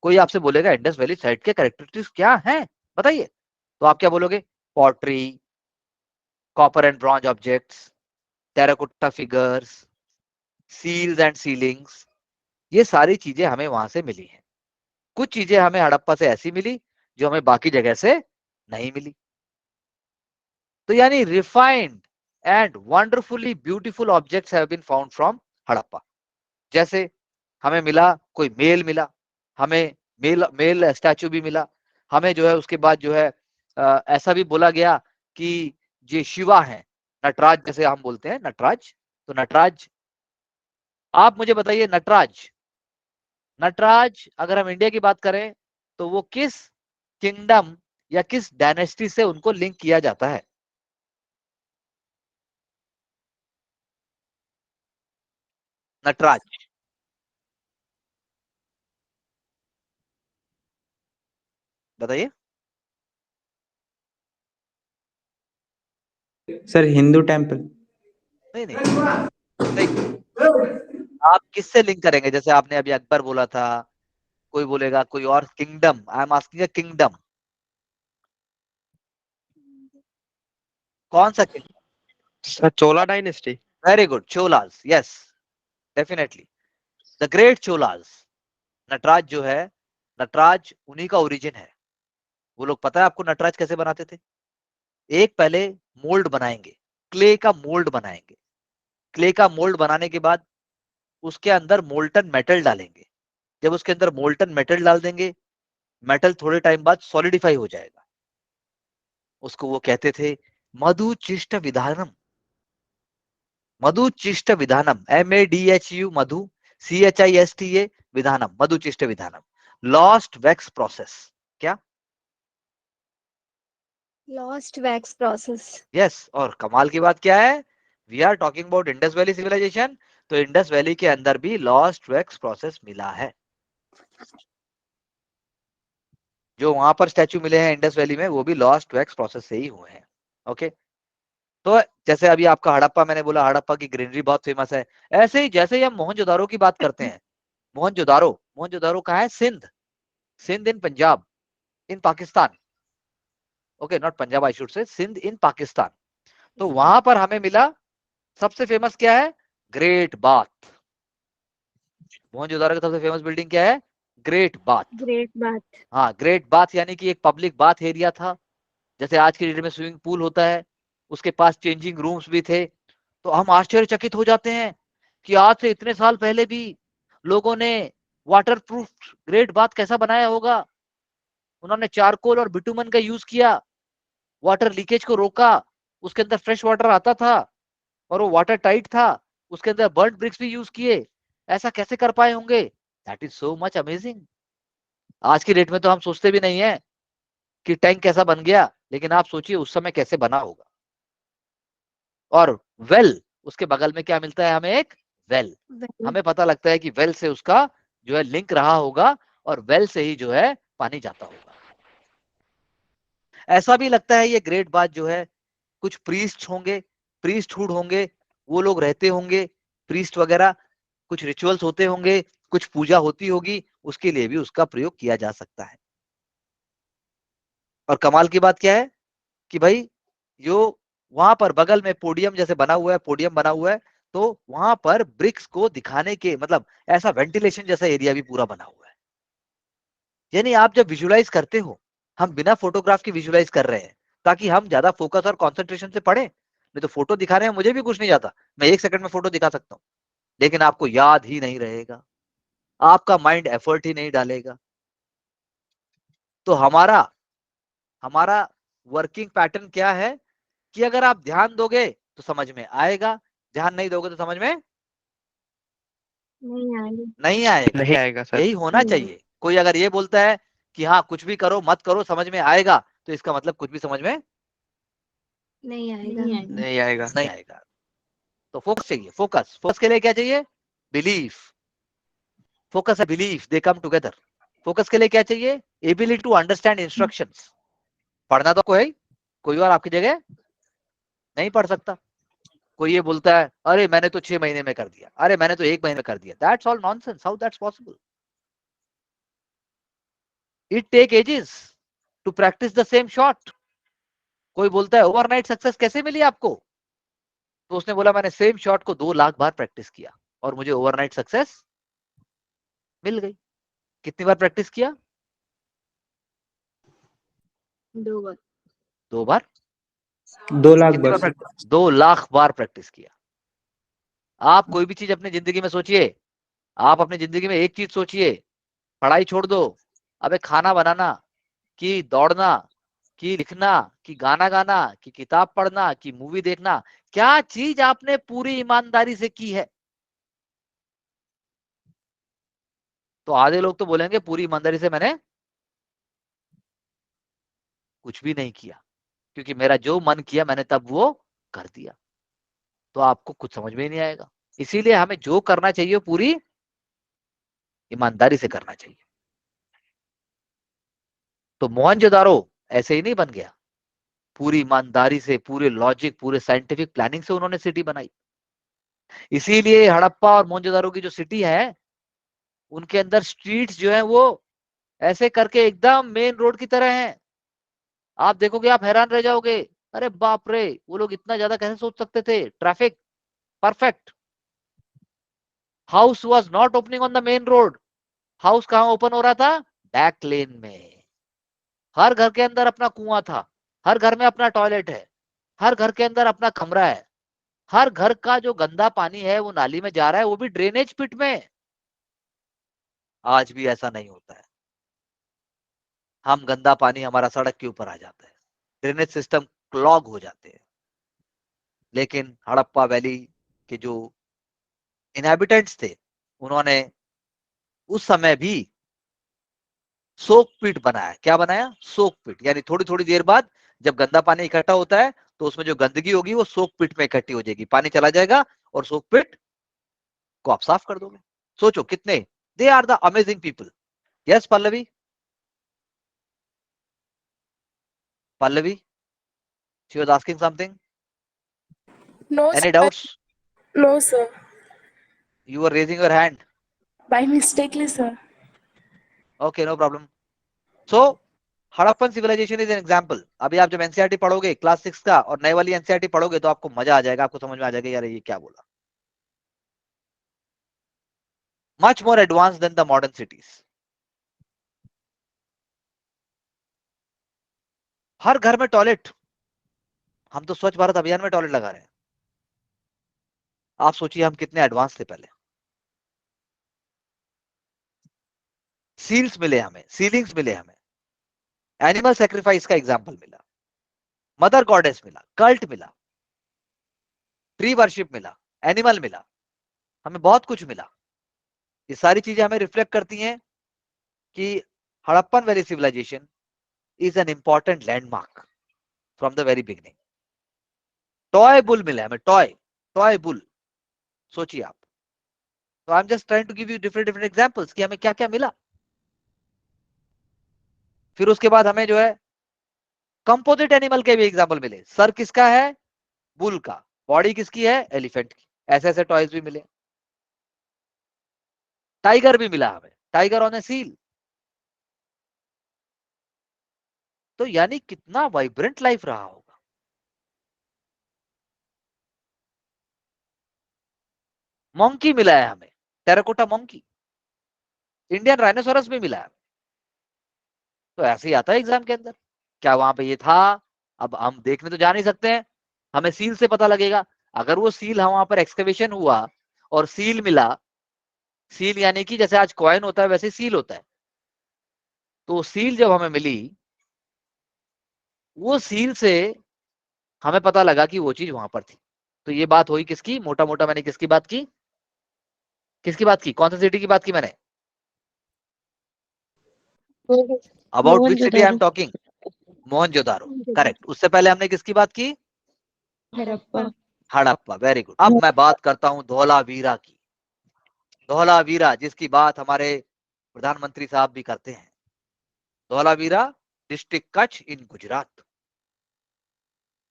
कोई आपसे बोलेगा इंडस वैली साइट के कैरेक्टरिस्टिक्स क्या हैं बताइए, तो आप क्या बोलोगे? Pottery, copper and bronze objects, terracotta figures, seals and sealings, ये सारी चीजें हमें वहां से मिली हैं। कुछ चीजें हमें हड़प्पा से ऐसी मिली जो हमें बाकी जगह से नहीं मिली। तो यानी refined and wonderfully beautiful objects have been found from Harappa. जैसे हमें मिला, कोई मेल मिला, हमें मेल स्टैचू भी मिला, हमें जो है उसके बाद जो है ऐसा भी बोला गया कि ये शिवा है, नटराज जैसे हम बोलते हैं नटराज, तो नटराज, आप मुझे बताइए नटराज, नटराज अगर हम इंडिया की बात करें तो वो किस किंगडम या किस डायनेस्टी से उनको लिंक किया जाता है? नटराज बताइए। Sir Hindu temple. नहीं नहीं, आप किससे लिंक करेंगे? जैसे आपने अभी अकबर बोला था, कोई बोलेगा कोई और kingdom, I am asking a kingdom, कौन सा kingdom? Sir Chola dynasty. Very good, Cholas, yes definitely, the great Cholas. Nataraja जो है, नटराज उन्हीं का ओरिजिन है। वो लोग, पता है आपको नटराज कैसे बनाते थे? एक पहले मोल्ड बनाएंगे, क्ले का मोल्ड बनाएंगे, क्ले का मोल्ड बनाने के बाद उसके अंदर मोल्टन मेटल डालेंगे। जब उसके अंदर मोल्टन मेटल डाल देंगे, मेटल थोड़े टाइम बाद सॉलिडिफाई हो जाएगा, उसको वो कहते थे मधुचिष्ट विधानम। मधुचिष्ट विधानम, MADHU, मधु, CHISTA, विधानम, मधुचिष्ट विधानम, लॉस्ट वैक्स प्रोसेस। क्या? Lost wax process. यस। और कमाल की बात क्या है, we are talking about Indus valley civilisation, तो इंडस वैली के अंदर भी लॉस्ट वैक्स प्रोसेस मिला है। जो वहां पर स्टैचू मिले हैं इंडस वैली में, वो भी लॉस्ट वैक्स प्रोसेस से ही हुए हैं। ओके, तो जैसे अभी आपका हड़प्पा, मैंने बोला हड़प्पा की ग्रीनरी बहुत फेमस है, ऐसे ही जैसे ही हम मोहनजोदारो की बात करते हैं, मोहनजोदारो, मोहनजोदारो कहाँ है? Sindh, Sindh in Punjab, in Pakistan. Okay, not Punjab, I should say Sindh इन पाकिस्तान। तो वहां पर हमें मिला, सबसे फेमस क्या है? Great bath. मोहनजोदारो की सबसे फेमस बिल्डिंग क्या है? Great bath. ग्रेट बात। हाँ, ग्रेट बाथ यानी कि एक पब्लिक बाथ एरिया था, जैसे आज की डेट में स्विमिंग पूल होता है, उसके पास चेंजिंग रूम्स भी थे। तो हम आश्चर्यचकित हो जाते हैं कि आज से इतने साल पहले भी लोगों ने वाटर प्रूफ ग्रेट बाथ कैसा बनाया होगा। उन्होंने चारकोल और बिटुमन का यूज किया, वाटर लीकेज को रोका, उसके अंदर फ्रेश वाटर आता था और वो वाटर टाइट था, उसके अंदर बर्न ब्रिक्स भी यूज किए। ऐसा कैसे कर पाए होंगे? That is so much amazing. आज की डेट में तो हम सोचते भी नहीं है कि टैंक कैसा बन गया, लेकिन आप सोचिए उस समय कैसे बना होगा। और वेल, उसके बगल में क्या मिलता है हमें? एक वेल। हमें पता लगता है कि वेल से उसका जो है लिंक रहा होगा और वेल से ही जो है पानी जाता होगा। ऐसा भी लगता है ये ग्रेट बात जो है, कुछ प्रीस्ट होंगे, प्रीस्टहुड होंगे, वो लोग रहते होंगे, प्रीस्ट वगैरह, कुछ रिचुअल्स होते होंगे, कुछ पूजा होती होगी, उसके लिए भी उसका प्रयोग किया जा सकता है। और कमाल की बात क्या है कि भाई जो वहां पर बगल में पोडियम जैसे बना हुआ है, पोडियम बना हुआ है, तो वहां पर ब्रिक्स को दिखाने के मतलब ऐसा वेंटिलेशन जैसा एरिया भी पूरा बना हुआ है। यानी आप जब विजुलाइज करते हो, हम बिना फोटोग्राफ के विजुलाइज कर रहे हैं ताकि हम ज्यादा फोकस और कंसंट्रेशन से पढ़ें। नहीं तो फोटो दिखाने में मुझे भी कुछ नहीं जाता, मैं 1 सेकंड में फोटो दिखा सकता हूँ, लेकिन आपको याद ही नहीं रहेगा, आपका माइंड एफर्ट ही नहीं डालेगा। तो हमारा वर्किंग पैटर्न क्या है कि अगर आप ध्यान दोगे तो समझ में आएगा, ध्यान नहीं दोगे तो समझ में नहीं आएगा। नहीं आएगा। नहीं आएगा सर। यही होना चाहिए। कोई अगर ये बोलता है कि हाँ कुछ भी करो मत करो समझ में आएगा, तो इसका मतलब कुछ भी समझ में नहीं आएगा। नहीं आएगा। नहीं आएगा। तो फोकस चाहिए। फोकस फोकस के लिए क्या चाहिए? बिलीफ। फोकस है belief, they come together. Focus के लिए क्या चाहिए? Ability to understand instructions. पढ़ना तो कोई और आपकी जगह नहीं पढ़ सकता। कोई ये बोलता है अरे मैंने तो 6 महीने में कर दिया, अरे मैंने तो 1 महीने में कर दिया, that's all nonsense. How that's possible? It take ages to practise the same shot. कोई बोलता है ओवरनाइट सक्सेस कैसे मिली आपको? तो उसने बोला मैंने सेम शॉट को 2 लाख बार प्रैक्टिस किया और मुझे ओवरनाइट सक्सेस मिल गई। कितनी बार प्रैक्टिस किया? 2 बार। 2 बार। 2 लाख कितनी बार बस। प्रैक्टिस? 2 लाख बार प्रैक्टिस किया। आप कोई भी चीज अपनी जिंदगी में सोचिए, आप अपनी जिंदगी में एक चीज सोचिए, पढ़ाई छोड़ दो, अबे खाना बनाना कि दौड़ना कि लिखना कि गाना गाना कि किताब पढ़ना कि मूवी देखना, क्या चीज आपने पूरी ईमानदारी से की है? तो आधे लोग तो बोलेंगे पूरी ईमानदारी से मैंने कुछ भी नहीं किया, क्योंकि मेरा जो मन किया मैंने तब वो कर दिया। तो आपको कुछ समझ में ही नहीं आएगा। इसीलिए हमें जो करना चाहिए पूरी ईमानदारी से करना चाहिए। तो मोहनजोदारो ऐसे ही नहीं बन गया, पूरी ईमानदारी से, पूरे लॉजिक, पूरे साइंटिफिक प्लानिंग से उन्होंने सिटी बनाई। इसीलिए हड़प्पा और मोहनजोदारो की जो सिटी है उनके अंदर स्ट्रीट्स जो है वो ऐसे करके एकदम मेन रोड की तरह हैं। आप देखोगे आप हैरान रह जाओगे, अरे बाप रे वो लोग इतना ज्यादा कैसे सोच सकते थे? Traffic perfect. House was not opening on the main road. House कहां ओपन हो रहा था? बैक लेन में। हर घर के अंदर अपना कुआं था, हर घर में अपना टॉयलेट है, हर घर के अंदर अपना कमरा है, हर घर का जो गंदा पानी है वो नाली में जा रहा है, वो भी ड्रेनेज पिट में। आज भी ऐसा नहीं होता है। हम गंदा पानी हमारा सड़क के ऊपर आ जाता है, ड्रेनेज सिस्टम क्लॉग हो जाते हैं। लेकिन हड़प्पा वैली के जो इनहैबिटेंट्स थे उन्होंने उस समय भी सोक पिट बनाया। क्या बनाया? सोक पिट। यानी थोड़ी थोड़ी देर बाद जब गंदा पानी इकट्ठा होता है तो उसमें जो गंदगी होगी वो सोक पिट में इकट्ठी हो जाएगी, पानी चला जाएगा और सोक पिट को आप साफ कर दोगे। सोचो कितने they are the amazing people. Yes Pallavi? Pallavi, she was asking something. No, Any sir. doubts? No, sir. You were raising your hand. By mistakenly, sir. Okay, no problem. So Harappan civilisation is an example. अभी आप जब NCERT पढ़ोगे class 6 का और नई वाली NCERT पढ़ोगे तो आपको मजा आ जाएगा, आपको समझ में आ जाएगा यार ये क्या बोला। Much more advance than the modern cities. हर घर में टॉयलेट। हम तो स्वच्छ भारत अभियान में टॉयलेट लगा रहे हैं। आप सोचिए हम कितने एडवांस थे पहले। सील्स मिले हमें, सीलिंग्स मिले हमें, एनिमल सेक्रीफाइस का एग्जाम्पल मिला, मदर गॉडेस मिला, कल्ट मिला, ट्री वर्शिप मिला, एनिमल मिला, हमें बहुत कुछ मिला। ये सारी चीजें हमें रिफ्लेक्ट करती हैं कि Harappan valley civilisation is an important landmark from the very beginning. Toy bull मिला हमें, टॉय बुल। सोचिए आप। तो I am just trying to give you different different examples कि हमें क्या क्या मिला। फिर उसके बाद हमें जो है कंपोजिट एनिमल के भी एग्जांपल मिले। सर किसका है? बुल का। बॉडी किसकी है? एलिफेंट की। ऐसे ऐसे टॉयज भी मिले। टाइगर भी मिला हमें, टाइगर ऑन ए सील। तो यानी कितना वाइब्रेंट लाइफ रहा होगा। मंकी मिला है हमें, टेराकोटा मंकी। इंडियन राइनोसोरस भी मिला है। तो ऐसे ही आता है एग्जाम के अंदर, क्या वहां पे ये था? अब हम देखने तो जा नहीं सकते हैं, हमें सील से पता लगेगा। अगर वो सील वहां पर एक्सकवेशन हुआ और सील मिला, सील यानी कि जैसे आज कॉइन होता है वैसे सील होता है। तो सील जब हमें मिली, वो सील से हमें पता लगा कि वो चीज वहां पर थी। तो ये बात हुई किसकी, मोटा मोटा मैंने किसकी बात की, कौन सी सिटी की बात की मैंने, about which city I am talking, Mohenjodaro, correct. उससे पहले हमने किसकी बात की, हड़प्पा। Harappa, very good. अब मैं बात करता हूं धौलावीरा की, धौलावीरा जिसकी बात हमारे प्रधानमंत्री साहब भी करते हैं। Dholavira district Kutch in Gujarat,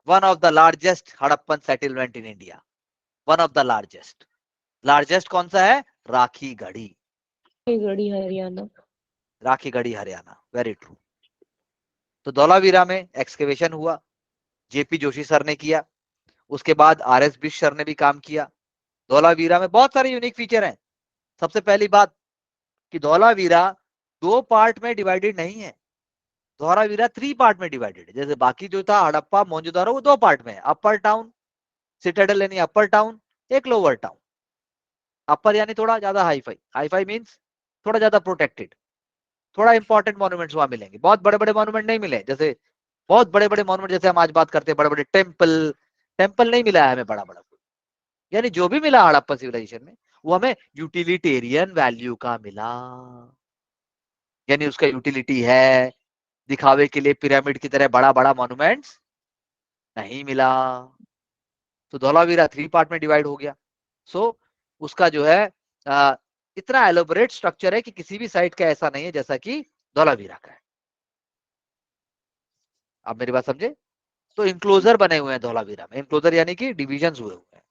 one of the largest Harappan settlement in India, one of the largest. Largest कौन सा है, राखी गढ़ी, गढ़ी हरियाणा। Rakhi Garhi Haryana, very true. तो धौलावीरा में एक्सकेवेशन हुआ, जेपी जोशी सर ने किया, उसके बाद आरएस बिश सर ने भी काम किया। धौलावीरा में बहुत सारे यूनिक फीचर हैं। सबसे पहली बात कि धौलावीरा 2 पार्ट में डिवाइडेड नहीं है, धौलावीरा 3 पार्ट में डिवाइडेड है। जैसे बाकी जो था हड़प्पा मोहनजोदारो वो 2 पार्ट में है, अपर टाउन सिटाडेल यानी अपर टाउन, एक लोअर टाउन। अपर यानी थोड़ा ज्यादा हाईफाई, हाईफाई मींस थोड़ा ज्यादा प्रोटेक्टेड, थोड़ा इंपॉर्टेंट मॉन्यूमेंट्स वहां मिलेंगे। बहुत बड़े बड़े मॉन्यूमेंट नहीं मिले, जैसे बहुत बड़े बड़े मॉन्यूमेंट जैसे हम आज बात करते हैं, बड़े बड़े टेम्पल, टेम्पल नहीं मिला है हमें बड़ा बड़ा। यानी जो भी मिला हड़प्पा सिविलाइजेशन में वो हमें यूटिलिटेरियन वैल्यू का मिला, यानी उसका यूटिलिटी है, दिखावे के लिए पिरामिड की तरह बड़ा बड़ा मॉन्यूमेंट्स नहीं मिला। तो धौलावीरा 3 पार्ट में डिवाइड हो गया। सो उसका जो है इतना एलोबरेट स्ट्रक्चर है कि किसी भी साइट का ऐसा नहीं है जैसा कि धौलावीरा का है। आप मेरी बात समझे? तो इंक्लोजर बने हुए हैं धौलावीरा में, इंक्लोजर यानी कि डिविजन्स हुए हुए हैं।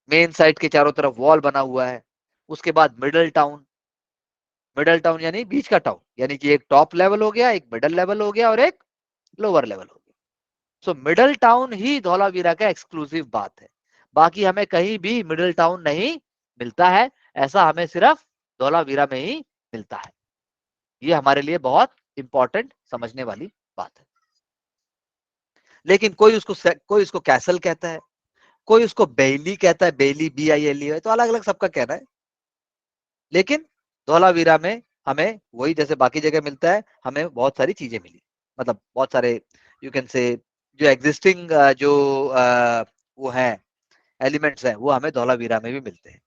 मेन साइट के चारों तरफ वॉल बना हुआ है। उसके बाद मिडल टाउन, मिडल टाउन यानी बीच का टाउन, यानी कि एक टॉप लेवल हो गया, एक मिडल लेवल हो गया और एक लोअर लेवल हो गया। सो मिडल टाउन ही धौलावीरा का एक्सक्लूसिव बात है, बाकी हमें कहीं भी मिडल टाउन नहीं मिलता है, ऐसा हमें सिर्फ धौलावीरा में ही मिलता है। ये हमारे लिए बहुत इंपॉर्टेंट समझने वाली बात है। लेकिन कोई उसको कैसल कहता है, कोई उसको बेली कहता है, बेली BILE है, तो अलग अलग सबका कहना है। लेकिन धौलावीरा में हमें वही जैसे बाकी जगह मिलता है, हमें बहुत सारी चीजें मिली, मतलब बहुत सारे यू कैन से जो एग्जिस्टिंग जो वो है एलिमेंट्स हैं वो हमें धौलावीरा में भी मिलते हैं।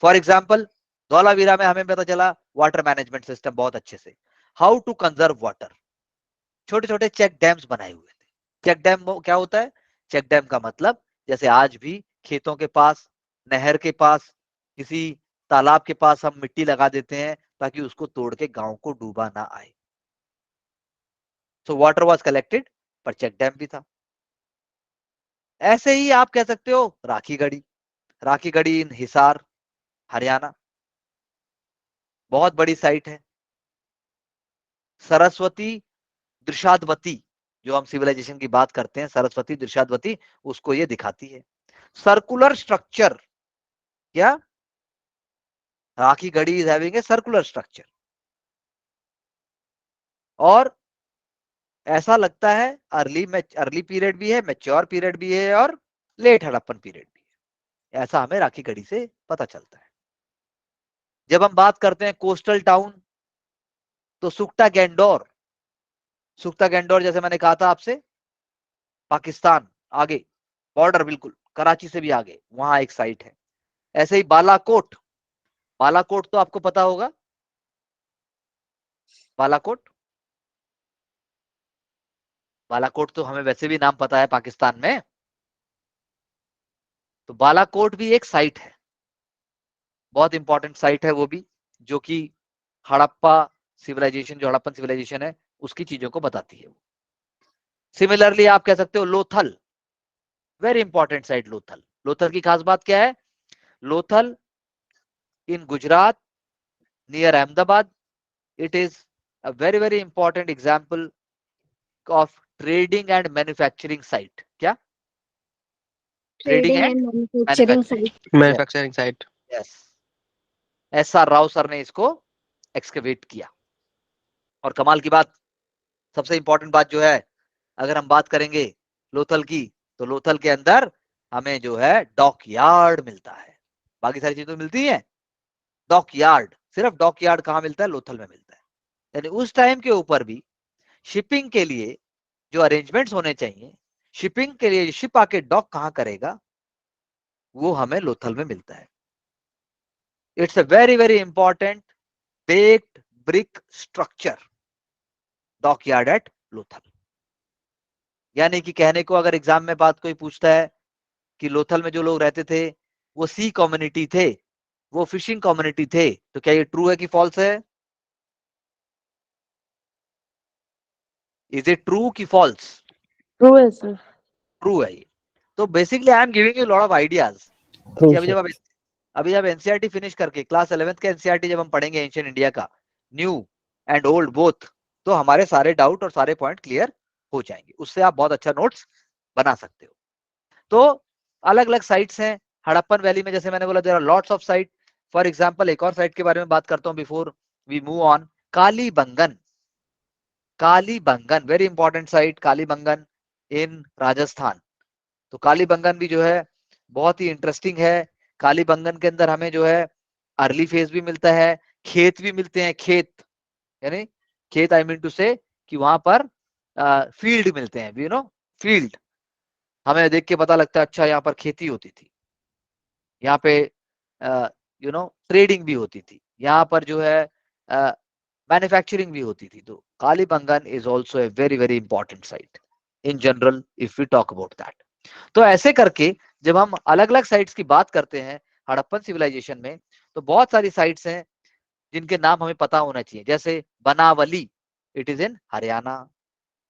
फॉर एग्जाम्पल धौलावीरा में हमें पता चला वाटर मैनेजमेंट सिस्टम बहुत अच्छे से, हाउ टू कंजर्व वाटर। छोटे छोटे चेक डैम्स बनाए हुए थे। चेक डैम क्या होता है, चेक डैम का मतलब जैसे आज भी खेतों के पास, नहर के पास, किसी तालाब के पास हम मिट्टी लगा देते हैं ताकि उसको तोड़ के गांव को डूबा ना आए। सो वाटर वाज कलेक्टेड, पर चेक डैम भी था। ऐसे ही आप कह सकते हो राखी गढ़ी, राखी गढ़ी इन हिसार हरियाणा, बहुत बड़ी साइट है। सरस्वती दृशादवती, जो हम सिविलाइजेशन की बात करते हैं, सरस्वती दृशादवती, उसको ये दिखाती है। सर्कुलर स्ट्रक्चर, क्या Rakhigarhi is having a circular structure, और ऐसा लगता है अर्ली पीरियड भी है, मैच्योर पीरियड भी है और लेट हड़प्पन पीरियड भी है, ऐसा हमें राखी गढ़ी से पता चलता है। जब हम बात करते हैं कोस्टल टाउन, तो सुक्टा गैंडोर, सुक्ता गैंडोर जैसे मैंने कहा था आपसे, पाकिस्तान आगे, बॉर्डर बिल्कुल कराची से भी आगे, वहां एक साइट है। ऐसे ही बालाकोट, बालाकोट तो आपको पता होगा, बालाकोट, बालाकोट तो हमें वैसे भी नाम पता है पाकिस्तान में। तो बालाकोट भी एक साइट है, बहुत इंपॉर्टेंट साइट है वो भी, जो कि हड़प्पा सिविलाइजेशन, जो हड़प्पन सिविलाइजेशन है उसकी चीजों को बताती है। सिमिलरली आप कह सकते हो Lothal, very important site Lothal. Lothal की खास बात क्या है, Lothal in Gujarat near Ahmedabad, it is a very very important example of trading and manufacturing site. क्या trading and manufacturing site. Manufacturing site. Yes, SR Rao sir ने इसको एक्सकेवेट किया। और कमाल की बात, सबसे इंपॉर्टेंट बात जो है, अगर हम बात करेंगे लोथल की, तो लोथल के अंदर हमें जो है डॉक यार्ड मिलता है, बाकी सारी चीजें तो मिलती हैं, डॉक यार्ड, सिर्फ डॉक यार्ड कहाँ मिलता है, लोथल में मिलता है। यानी उस टाइम के ऊपर भी शिपिंग के लिए जो अरेंजमेंट्स होने चाहिए, शिपिंग के लिए शिप आके डॉक कहां करेगा, वो हमें लोथल में मिलता है। It's a very very important baked brick structure, dockyard at Lothal. यानी कि कहने को अगर एग्जाम में बात कोई पूछता है कि लोथल में जो लोग रहते थे वो सी कम्युनिटी थे, वो फिशिंग कम्युनिटी थे, तो क्या ये ट्रू है कि फॉल्स है? इज इट ट्रू कि फॉल्स? ट्रू है सर। ट्रू है ये। तो basically I am giving you lot of ideas कि अभी जब एनसीईआरटी फिनिश करके क्लास 11th का एनसीईआरटी जब हम पढ़ेंगे एंशिएंट इंडिया का, न्यू एंड ओल्ड बोथ, तो हमारे सारे डाउट और सारे पॉइंट क्लियर हो जाएंगे। उससे आप बहुत अच्छा नोट्स बना सकते हो। तो अलग अलग साइट्स हैं हड़प्पन वैली में, जैसे मैंने बोला there are lots of site. For example एक और साइट के बारे में बात करता हूं before we move on. Kalibangan, Kalibangan very important site, Kalibangan in Rajasthan. तो कालीबंगन भी जो है बहुत ही इंटरेस्टिंग है। कालीबंगन के अंदर हमें जो है अर्ली फेज भी मिलता है, खेत भी मिलते हैं, खेत यानी खेत आई मीन टू से कि वहां पर फील्ड मिलते हैं, यू नो फील्ड। हमें देख के पता लगता है अच्छा यहाँ पर खेती होती थी, यहाँ पे यू नो ट्रेडिंग भी होती थी, यहाँ पर जो है मैन्युफैक्चरिंग भी होती थी। तो Kalibangan is also a very very important site in general if we talk about that. तो ऐसे करके जब हम अलग अलग साइट्स की बात करते हैं हड़प्पन सिविलाइजेशन में, तो बहुत सारी साइट्स हैं जिनके नाम हमें पता होना चाहिए। जैसे Banawali, it is in Haryana.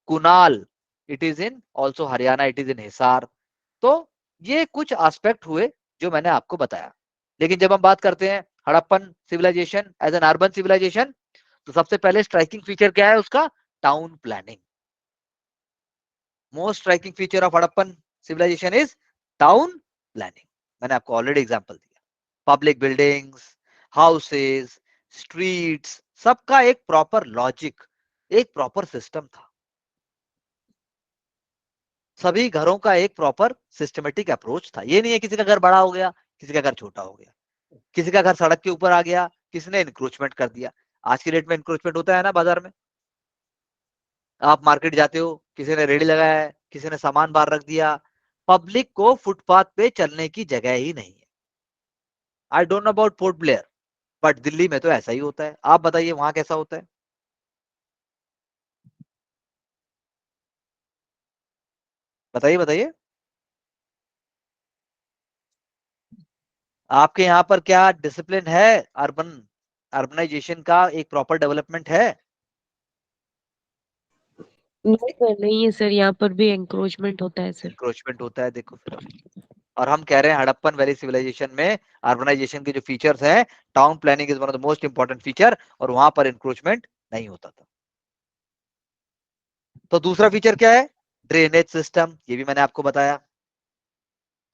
Kunal, it is in also Haryana, it is in Hisar. तो ये कुछ एस्पेक्ट हुए जो मैंने आपको बताया। लेकिन जब हम बात करते हैं Harappan civilization as an urban civilization, तो सबसे पहले स्ट्राइकिंग फीचर क्या है उसका? Town planning. Most striking feature of Harappan civilisation is town planning. मैंने आपको ऑलरेडी एग्जांपल दिया। पब्लिक बिल्डिंग्स, हाउसेस, स्ट्रीट्स, सबका एक प्रॉपर लॉजिक, एक प्रॉपर सिस्टम था। सभी घरों का एक प्रॉपर सिस्टमेटिक अप्रोच था। ये नहीं है किसी का घर बड़ा हो गया, किसी का घर छोटा हो गया, किसी का घर सड़क के ऊपर आ गया, किसी ने इंक्रोचमेंट कर दिया। आज की डेट में इंक्रोचमेंट होता है ना बाजार में। आप मार्केट जाते हो, किसी ने रेडी लगाया है, किसी ने सामान बाहर रख दिया, पब्लिक को फुटपाथ पे चलने की जगह ही नहीं है। I don't know about port Blair, but Delhi में तो ऐसा ही होता है। आप बताइए वहां कैसा होता है? बताइए बताइए, आपके यहाँ पर क्या डिसिप्लिन है? अर्बनाइजेशन का एक प्रॉपर डेवलपमेंट है? नहीं सर, नहीं है सर, यहाँ पर भी एंक्रोचमेंट होता है सर। इंक्रोचमेंट होता है, देखो फिर। और हम कह रहे हैं हड़प्पन वैली सिविलाइजेशन में अर्बनाइजेशन के जो फीचर्स हैं, town planning is one of the most important feature, और वहां पर इंक्रोचमेंट नहीं होता था। तो दूसरा फीचर क्या है? Drainage system. ये भी मैंने आपको बताया,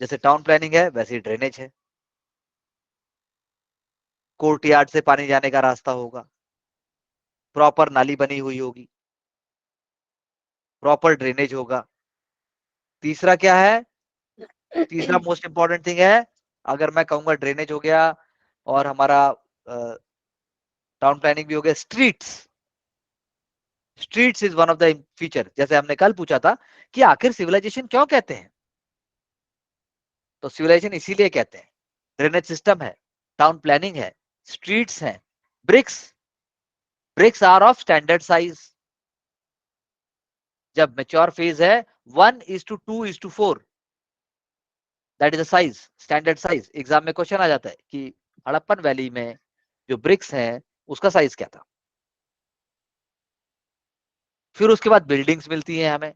जैसे टाउन प्लानिंग है वैसे ही ड्रेनेज है। कोर्टयार्ड से पानी जाने का रास्ता होगा, प्रॉपर नाली बनी हुई होगी, प्रॉपर ड्रेनेज होगा। तीसरा क्या है? तीसरा मोस्ट इंपॉर्टेंट थिंग है, अगर मैं कहूंगा ड्रेनेज हो गया और हमारा टाउन प्लानिंग भी हो गया, streets. Streets is one of the feature. जैसे हमने कल पूछा था कि आखिर सिविलाइजेशन क्यों कहते हैं, तो सिविलाइजेशन इसीलिए कहते हैं, ड्रेनेज सिस्टम है, टाउन प्लानिंग है, स्ट्रीट्स हैं, bricks. Bricks are of standard size. जब मेच्योर फेज है 1:2:4, that is a size, standard size. Exam में क्वेश्चन आ जाता है कि हड़प्पन वैली में जो ब्रिक्स हैं उसका साइज क्या था। फिर उसके बाद बिल्डिंग्स मिलती हैं हमें,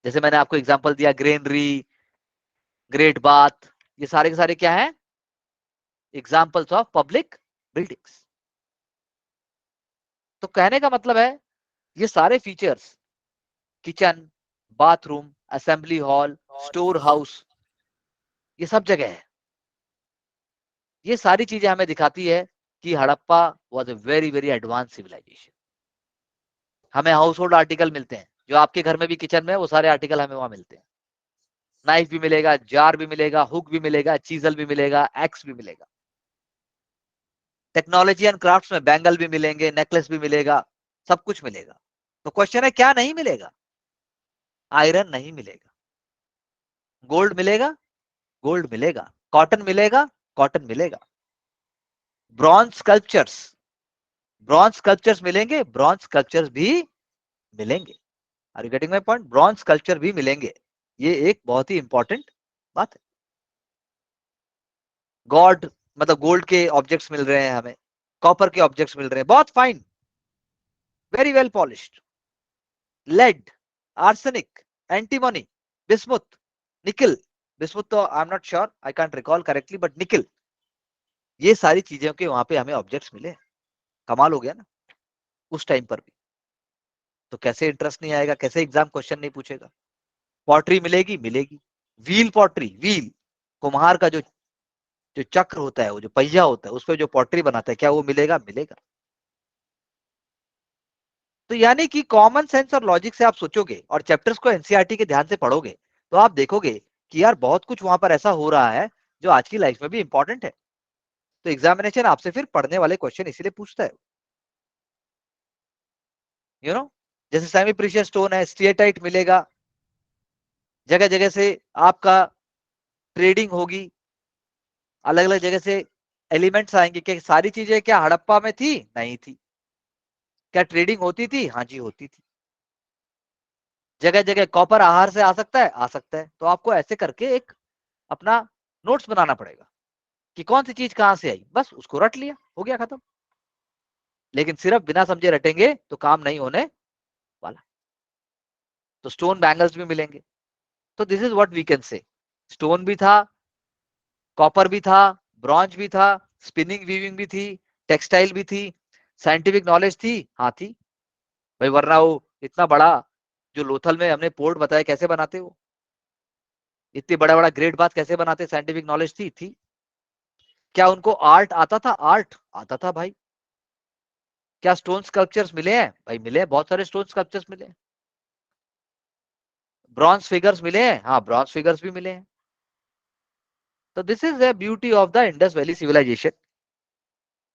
जैसे मैंने आपको एग्जांपल दिया ग्रेनरी, ग्रेट बाथ, ये सारे के सारे क्या हैं? Examples of public buildings. तो कहने का मतलब है ये सारे features, kitchen, bathroom, assembly hall, store house, ये सब जगह है। ये सारी चीजें हमें दिखाती है कि Harappa was a very very advance civilization. हमें हाउस होल्ड आर्टिकल मिलते हैं, जो आपके घर में भी किचन में, वो सारे आर्टिकल हमें वहां मिलते हैं। नाइफ भी मिलेगा, जार भी मिलेगा, हुक भी मिलेगा, चीजल भी मिलेगा, एक्स भी मिलेगा। टेक्नोलॉजी एंड क्राफ्ट्स में बैंगल भी मिलेंगे, नेकलेस भी मिलेगा, सब कुछ मिलेगा। तो क्वेश्चन है क्या नहीं मिलेगा? आयरन नहीं मिलेगा। गोल्ड मिलेगा? गोल्ड मिलेगा। कॉटन मिलेगा? कॉटन मिलेगा। ब्रॉन्ज स्कल्पचर्स मिलेंगे? ब्रॉन्ज स्कल्पचर्स भी मिलेंगे। Are you getting my point? Bronze sculpture भी मिलेंगे। ये एक बहुत ही इंपॉर्टेंट बात है। गॉड मतलब गोल्ड के ऑब्जेक्ट्स मिल रहे हैं हमें, कॉपर के ऑब्जेक्ट्स मिल रहे हैं, बहुत fine, very well polished. Lead, arsenic, antimony, bismuth, nickel, bismuth तो I am not sure, I can't recall correctly, but nickel, ये सारी चीजों के वहां पे हमें ऑब्जेक्ट्स मिले। कमाल हो गया ना उस टाइम पर भी। तो कैसे इंटरेस्ट नहीं आएगा, कैसे एग्जाम क्वेश्चन नहीं पूछेगा? पॉटरी मिलेगी? मिलेगी। व्हील पॉटरी, व्हील, कुम्हार का जो जो चक्र होता है, वो जो पहिया होता है, उस पर जो पॉटरी बनाता है, क्या वो मिलेगा? मिलेगा। तो यानी कि कॉमन सेंस और लॉजिक से आप सोचोगे और चैप्टर्स को एनसीईआरटी के ध्यान से पढ़ोगे तो आप देखोगे कि यार बहुत कुछ वहां पर ऐसा हो रहा है जो आज की लाइफ में भी इंपॉर्टेंट है। तो एग्जामिनेशन आपसे फिर पढ़ने वाले क्वेश्चन इसीलिए पूछता है, यू नो। जैसे सेमी प्रीशियस स्टोन है, स्टीएटाइट मिलेगा, जगह जगह से आपका ट्रेडिंग होगी, अलग अलग जगह से एलिमेंट्स आएंगे। क्या सारी चीजें क्या हड़प्पा में थी? नहीं थी। क्या ट्रेडिंग होती थी? हाँ जी होती थी। जगह जगह कॉपर आहार से आ सकता है? आ सकता है। तो आपको ऐसे करके एक अपना नोट्स बनाना पड़ेगा कि कौन सी चीज कहां से आई, बस उसको रट लिया, हो गया खत्म। लेकिन सिर्फ बिना समझे रटेंगे तो काम नहीं होने वाला। तो स्टोन बैंगल्स भी मिलेंगे। तो this is what we can say, stone भी था, कॉपर भी था, ब्रॉन्ज भी था, स्पिनिंग वीविंग भी थी, टेक्सटाइल भी थी, साइंटिफिक नॉलेज थी, हाँ थी भाई, वरना वो इतना बड़ा जो लोथल में हमने पोर्ट बताया कैसे बनाते, वो इतनी बड़ा बड़ा ग्रेट बात कैसे बनाते, साइंटिफिक नॉलेज थी। क्या उनको आर्ट आता था? आर्ट आता था भाई। क्या स्टोन स्कल्पचर्स मिले हैं? भाई मिले हैं, बहुत सारे स्टोन स्कल्पचर्स मिले हैं। ब्रॉन्ज फिगर्स मिले हैं? हाँ ब्रॉन्ज फिगर्स भी मिले हैं। तो this is the beauty of the Indus valley civilization.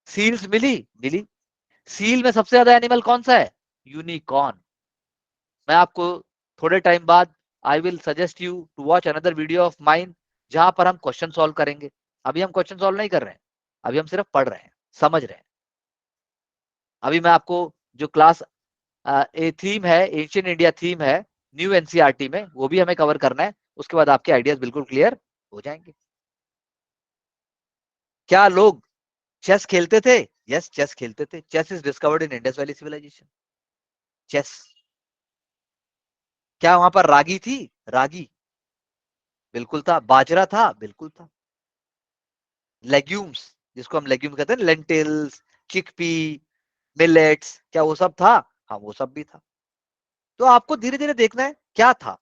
Seals मिली। सील में सबसे ज्यादा एनिमल कौन सा है? यूनिकॉर्न। मैं आपको थोड़े टाइम बाद I will suggest you to watch another video of mine जहां पर हम क्वेश्चन सॉल्व करेंगे। अभी हम क्वेश्चन सॉल्व नहीं कर रहे हैं, अभी हम सिर्फ पढ़ रहे हैं, समझ रहे हैं। अभी मैं आपको जो क्लास ए थीम है, एंशिएंट इंडिया थीम है न्यू एनसीईआरटी में, वो भी हमें कवर करना है। उसके बाद आपके आइडियाज बिल्कुल क्लियर हो जाएंगे। क्या लोग चेस खेलते थे? यस चेस खेलते थे। Chess is discovered in Indus valley civilization. Chess. क्या वहां पर रागी थी? रागी बिल्कुल था। बाजरा था? बिल्कुल था। लेग्यूम्स, जिसको हम लेग्यूम कहते हैं, लेंटिल्स, चिकपी, मिलेट्स, क्या वो सब था? हाँ वो सब भी था। तो आपको धीरे धीरे देखना है क्या था,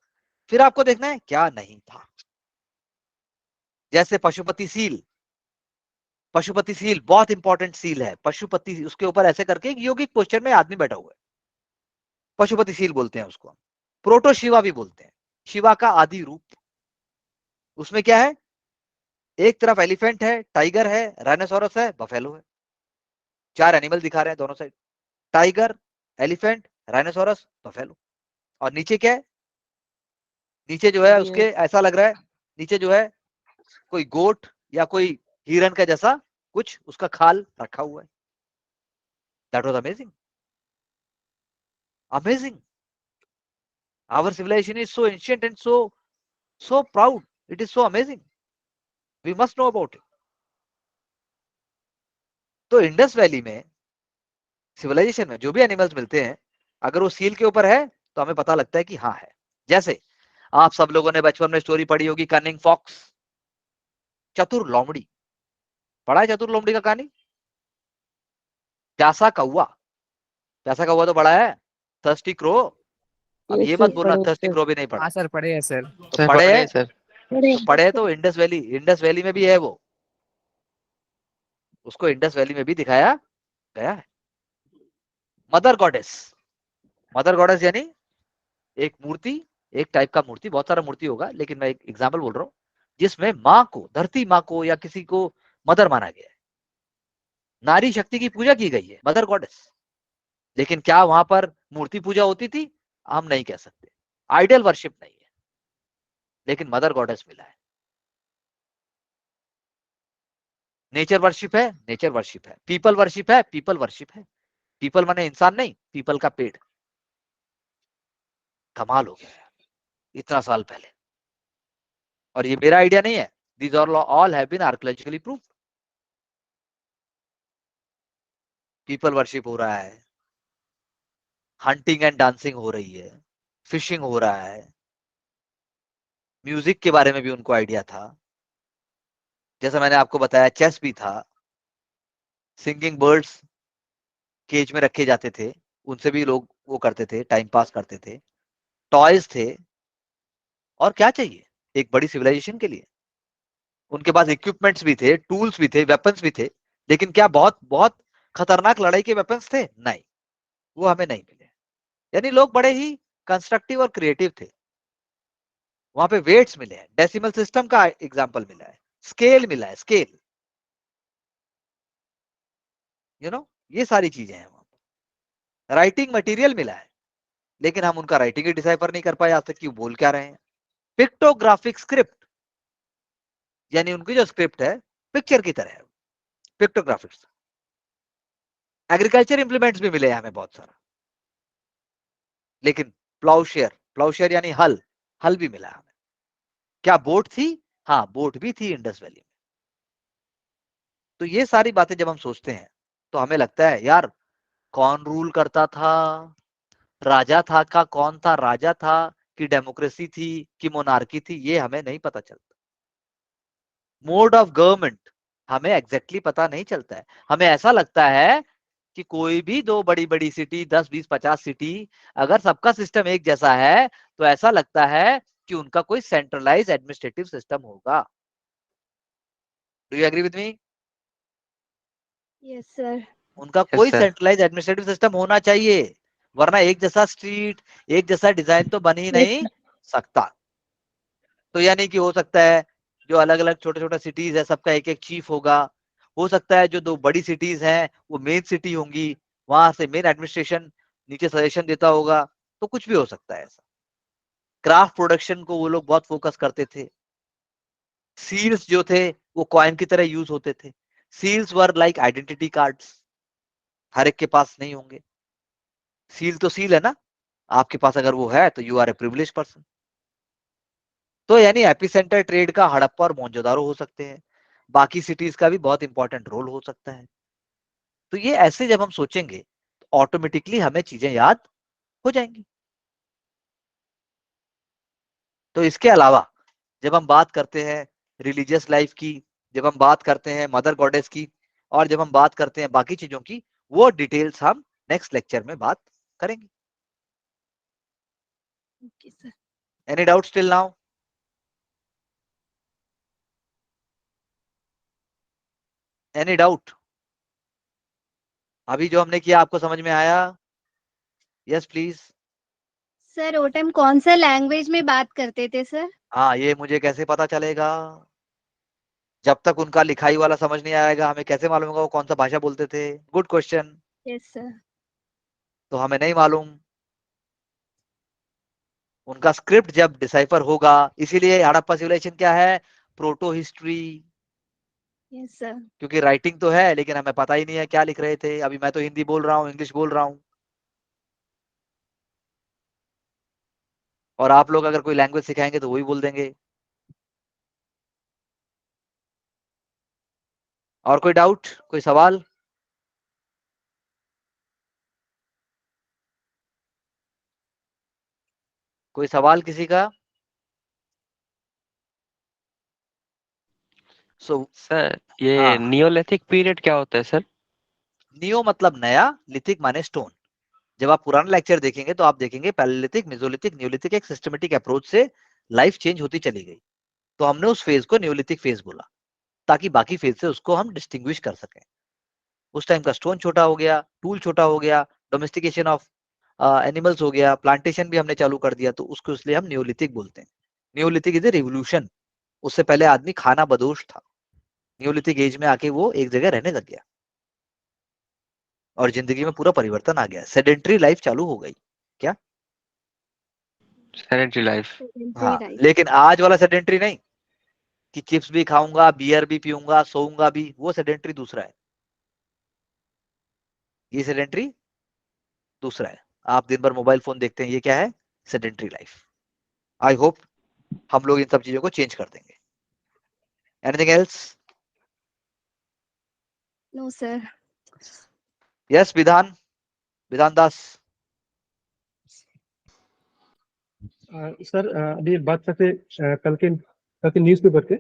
फिर आपको देखना है क्या नहीं था। जैसे पशुपति सील, पशुपति सील बहुत इंपॉर्टेंट सील है। पशुपति, उसके ऊपर ऐसे करके एक योगिक पोस्चर में आदमी बैठा हुआ है, पशुपति सील बोलते हैं उसको। प्रोटो शिवा भी बोलते हैं, शिवा का आदि रूप। उसमें क्या है? एक तरफ एलिफेंट है, टाइगर है, राइनोसोरस है, बफेलो है। 4 एनिमल दिखा रहे हैं दोनों side, tiger, elephant, rhinoceros, buffalo. और नीचे क्या है? नीचे जो है उसके ऐसा लग रहा है, नीचे जो है कोई गोट या कोई हिरन का जैसा कुछ उसका खाल रखा हुआ है। That was amazing, amazing. Our civilization is so ancient and so proud, it is so amazing, we must know about it. तो इंडस वैली में सिविलाइजेशन में जो भी एनिमल्स मिलते हैं, अगर वो सील के ऊपर है तो हमें पता लगता है कि हाँ है। जैसे आप सब लोगों ने बचपन में स्टोरी पढ़ी होगी, कनिंग फॉक्स, चतुर लोमड़ी। पढ़ा है चतुर लोमड़ी का कहानी? प्यासा कौवा, प्यासा कौवा तो बड़ा है। थर्स्टी क्रो, अब ये मत बोलना थर्स्टी क्रो भी नहीं पढ़ा। हाँ सर पढ़े हैं सर। तो सर पढ़े पढ़े हैं, हैं सर। तो पढ़े तो इंडस वैली में भी है वो, उसको इंडस वैली में भी दिखाया गया है। मदर गॉडेस, मदर गॉडेस यानी एक मूर्ति, एक टाइप का मूर्ति, बहुत सारा मूर्ति होगा लेकिन मैं एक एग्जांपल बोल रहा हूँ, जिसमें माँ को, धरती माँ को या किसी को मदर माना गया है, नारी शक्ति की पूजा की गई है, मदर गॉडेस। लेकिन क्या वहां पर मूर्ति पूजा होती थी? हम नहीं कह सकते। आइडियल वर्शिप नहीं है, लेकिन मदर गॉडेस मिला है। नेचर वर्शिप है, नेचर वर्शिप है। पीपल वर्शिप है, पीपल वर्शिप है। पीपल माने इंसान नहीं, पीपल का पेड़। कमाल हो गया यार, इतना साल पहले। और ये मेरा आइडिया नहीं है, these are all have been archaeologically proved. People worship हो रहा है, हंटिंग एंड डांसिंग हो रही है, फिशिंग हो रहा है, म्यूजिक के बारे में भी उनको आइडिया था। जैसा मैंने आपको बताया, चेस भी था, सिंगिंग बर्ड्स केज में रखे जाते थे, उनसे भी लोग वो करते थे, टाइम पास करते थे। टॉयज थे, और क्या चाहिए एक बड़ी सिविलाइजेशन के लिए? उनके पास इक्विपमेंट्स भी थे, टूल्स भी थे, वेपन्स भी थे। लेकिन क्या बहुत बहुत खतरनाक लड़ाई के वेपन्स थे? नहीं, वो हमें नहीं मिले। यानी लोग बड़े ही कंस्ट्रक्टिव और क्रिएटिव थे। वहां पे वेट्स मिले हैं, डेसिमल सिस्टम का एग्जांपल मिला है, स्केल मिला है, स्केल, ये सारी चीजें हैं। वहां पर राइटिंग मटेरियल मिला है, लेकिन हम उनका राइटिंग ही डिसाइफर नहीं कर पाए आज तक कि वो बोल क्या रहे हैं। पिक्टोग्राफिक स्क्रिप्ट, यानी उनकी जो स्क्रिप्ट है पिक्चर की तरह है, पिक्टोग्राफिक्स। एग्रीकल्चर इंप्लीमेंट्स भी मिले हैं हमें बहुत सारा, लेकिन प्लाउशेयर, प्लाउशेयर यानी हल, हल भी मिला हमें। क्या बोट थी? हाँ, बोट भी थी इंडस वैली में। तो ये सारी बातें जब हम सोचते हैं तो हमें लगता है यार, कौन रूल करता था? राजा था का कौन था? राजा था कि डेमोक्रेसी थी कि मोनार्की थी? ये हमें नहीं पता चलता। मोड ऑफ गवर्नमेंट हमें एग्जैक्टली पता नहीं चलता है। हमें ऐसा लगता है कि कोई भी दो बड़ी बड़ी सिटी, 10 20 50 सिटी, अगर सबका सिस्टम एक जैसा है तो ऐसा लगता है कि उनका कोई सेंट्रलाइज एडमिनिस्ट्रेटिव सिस्टम होगा। Do you agree with me? Yes sir. उनका यस कोई सर। सेंट्रलाइज एडमिनिस्ट्रेटिव सिस्टम होना चाहिए, वरना एक जैसा स्ट्रीट, एक जैसा डिजाइन तो बन ही नहीं सकता। तो यानी कि हो सकता है जो अलग अलग छोटे छोटे सिटीज है सबका एक एक चीफ होगा। हो सकता है जो दो बड़ी सिटीज हैं वो मेन सिटी होंगी, वहां से मेन एडमिनिस्ट्रेशन नीचे सजेशन देता होगा। तो कुछ भी हो सकता है ऐसा। क्राफ्ट प्रोडक्शन को वो लोग बहुत फोकस करते थे। सील्स जो थे वो कॉइन की तरह यूज होते थे। Seals were like identity cards, हर एक के पास नहीं होंगे। सील तो सील है ना, आपके पास अगर वो है तो you are a privilege person. तो यानी एपिसेंटर ट्रेड का हड़प्पा और मोहनजोदारो हो सकते हैं, बाकी सिटीज का भी बहुत इंपॉर्टेंट रोल हो सकता है। तो ये ऐसे जब हम सोचेंगे तो ऑटोमेटिकली हमें चीजें याद हो जाएंगी। तो इसके अलावा जब हम बात करते हैं रिलीजियस लाइफ की, जब हम बात करते हैं मदर गॉडेस की, और जब हम बात करते हैं बाकी चीजों की, वो डिटेल्स हम नेक्स्ट लेक्चर में बात करेंगे। Okay sir. Any doubt still now? Any doubt? अभी जो हमने किया आपको समझ में आया? Yes please. सर वो टाइम कौन सा लैंग्वेज में बात करते थे सर? हाँ, ये मुझे कैसे पता चलेगा? जब तक उनका लिखाई वाला समझ नहीं आएगा हमें कैसे मालूम होगा वो कौन सा भाषा बोलते थे? Good question. Yes sir. तो हमें नहीं मालूम। उनका स्क्रिप्ट जब डिसाइफर होगा, इसीलिए हड़प्पा सिविलाइजेशन क्या है? Proto history. Yes sir. क्योंकि राइटिंग तो है लेकिन हमें पता ही नहीं है क्या लिख रहे थे। अभी मैं तो हिंदी बोल रहा हूँ, इंग्लिश बोल रहा हूँ, और आप लोग अगर कोई लैंग्वेज सिखाएंगे तो वही बोल देंगे। और कोई डाउट, कोई सवाल? कोई सवाल किसी का? सो सर ये हाँ, नियोलिथिक पीरियड क्या होता है सर? नियो मतलब नया, लिथिक माने स्टोन। जब आप पुराना लेक्चर देखेंगे तो आप देखेंगे पैलेलिथिक, मेसोलिथिक, न्यूलिथिक एक सिस्टमेटिक अप्रोच से लाइफ चेंज होती चली गई। तो हमने उस फेज को न्यूलिथिक फेज बोला, ताकि बाकी फेज से उसको हम डिस्टिंग्विश कर सकें। उस टाइम का स्टोन छोटा हो गया, टूल छोटा हो गया, डोमेस्टिकेशन ऑफ एनिमल्स हो गया, प्लांटेशन भी हमने चालू कर दिया, तो उसको इसलिए हम न्यूलिथिक बोलते हैं। Neolithic is a revolution. उससे पहले आदमी खाना बदोश था, न्यूलिथिक एज में आके वो एक जगह रहने लग गया। और जिंदगी में पूरा परिवर्तन आ गया, सेडेंटरी लाइफ चालू हो गई। क्या? Sedentary life. हाँ, लेकिन आज वाला सेडेंटरी नहीं कि चिप्स भी खाऊंगा, बियर भी पीऊंगा, सोऊंगा भी, वो सेडेंटरी दूसरा है, ये सेडेंटरी दूसरा है। आप दिन भर मोबाइल फोन देखते हैं, ये क्या है? Sedentary life. आई होप हम लोग इन सब चीजों को चेंज कर देंगे। Anything else? No sir. Yes, Vidhan Das. Sir अभी बात करते कल के न्यूज़पेपर के।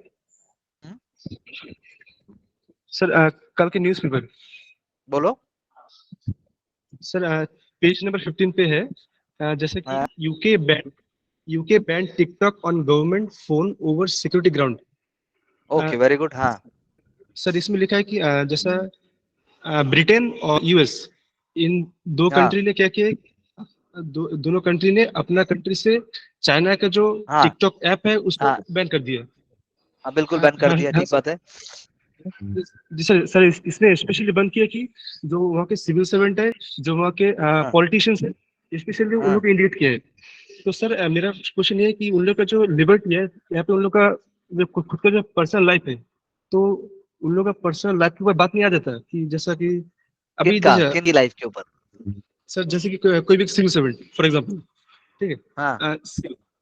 सर कल के न्यूज़पेपर। बोलो सर पेज नंबर 15 पे है जैसे कि UK ban TikTok on government phone over security ground. Okay, very good. हाँ सर इसमें लिखा है कि जैसा ब्रिटेन और यूएस इन दो हाँ। कंट्री ने क्या किया, दोनों कंट्री ने अपना कंट्री से चाइना का जो हाँ टिकटॉक ऐप है उसको हाँ बैन कर दिया। हाँ, बिल्कुल बैन कर दिया, ठीक बात है। जी सर इसने स्पेशली बंद किया कि जो वहाँ के सिविल सर्वेंट है, जो वहाँ के पॉलिटिशियंस है, स्पेशली उन लोग को इंडिकेट किया है। तो सर मेरा क्वेश्चन ये है कि उन लोग का जो लिबर्टी है, यहाँ पे उन लोग का जो खुद का जो पर्सनल लाइफ है, तो उन लोग का पर्सनल लाइफ के ऊपर बात नहीं आ जाता कि जैसा कि अभी किनकी लाइफ के ऊपर? सर जैसे कि कोई भी सिविल सर्वेंट फॉर एग्जांपल, ठीक है, हाँ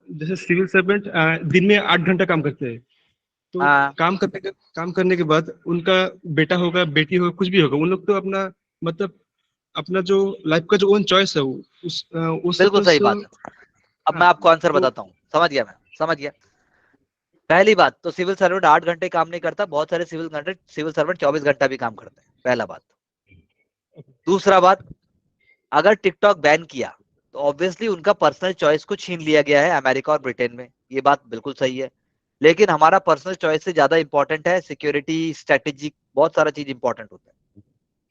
जैसे सिविल सर्वेंट दिन में 8 घंटा काम करते हैं, तो हाँ काम करने के बाद उनका बेटा होगा, बेटी होगा, कुछ भी होगा, उन लोग तो अपना मतलब अपना जो लाइफ का जो ओन चॉइस है वो उस बिल्कुल सही बात है। अब मैं आपको आंसर तो- बताता हूँ, समझ गया। पहली बात तो सिविल सर्वेंट 8 घंटे काम नहीं करता, बहुत सारे सिविल सर्वेंट 24 घंटा भी काम करते हैं, पहला बात। दूसरा बात, अगर टिकटॉक बैन किया तो ऑब्वियसली उनका पर्सनल चॉइस को छीन लिया गया है अमेरिका और ब्रिटेन में, ये बात बिल्कुल सही है। लेकिन हमारा पर्सनल चॉइस से ज्यादा इंपॉर्टेंट है सिक्योरिटी, स्ट्रेटेजिक, बहुत सारा चीज इंपॉर्टेंट होता है।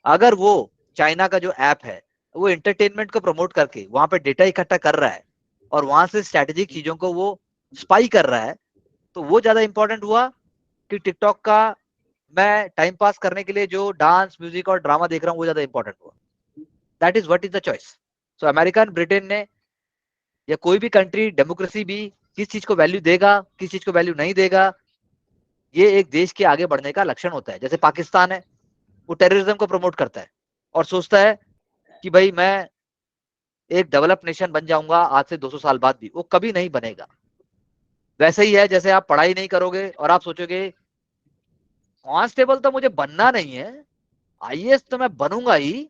अगर वो चाइना का जो ऐप है वो एंटरटेनमेंट को प्रमोट करके वहां पे डेटा इकट्ठा कर रहा है और वहां से स्ट्रेटेजिक चीजों को वो स्पाई कर रहा है, तो वो ज्यादा इंपॉर्टेंट हुआ कि टिकटॉक का मैं टाइम पास करने के लिए जो डांस, म्यूजिक और ड्रामा देख रहा हूँ वो ज्यादा इंपॉर्टेंट हुआ। That is what is the choice. So America and Britain ने, या कोई भी कंट्री, डेमोक्रेसी भी किस चीज को वैल्यू देगा, किस चीज को वैल्यू नहीं देगा, ये एक देश के आगे बढ़ने का लक्षण होता है। जैसे पाकिस्तान है, वो टेररिज्म को प्रमोट करता है और सोचता है कि भाई मैं एक डेवलप नेशन बन जाऊंगा आज से 200 साल बाद भी, वो कभी नहीं बनेगा। वैसे ही है जैसे आप पढ़ाई नहीं करोगे और आप सोचोगे कांस्टेबल तो मुझे बनना नहीं है, आईएएस तो मैं बनूंगा ही,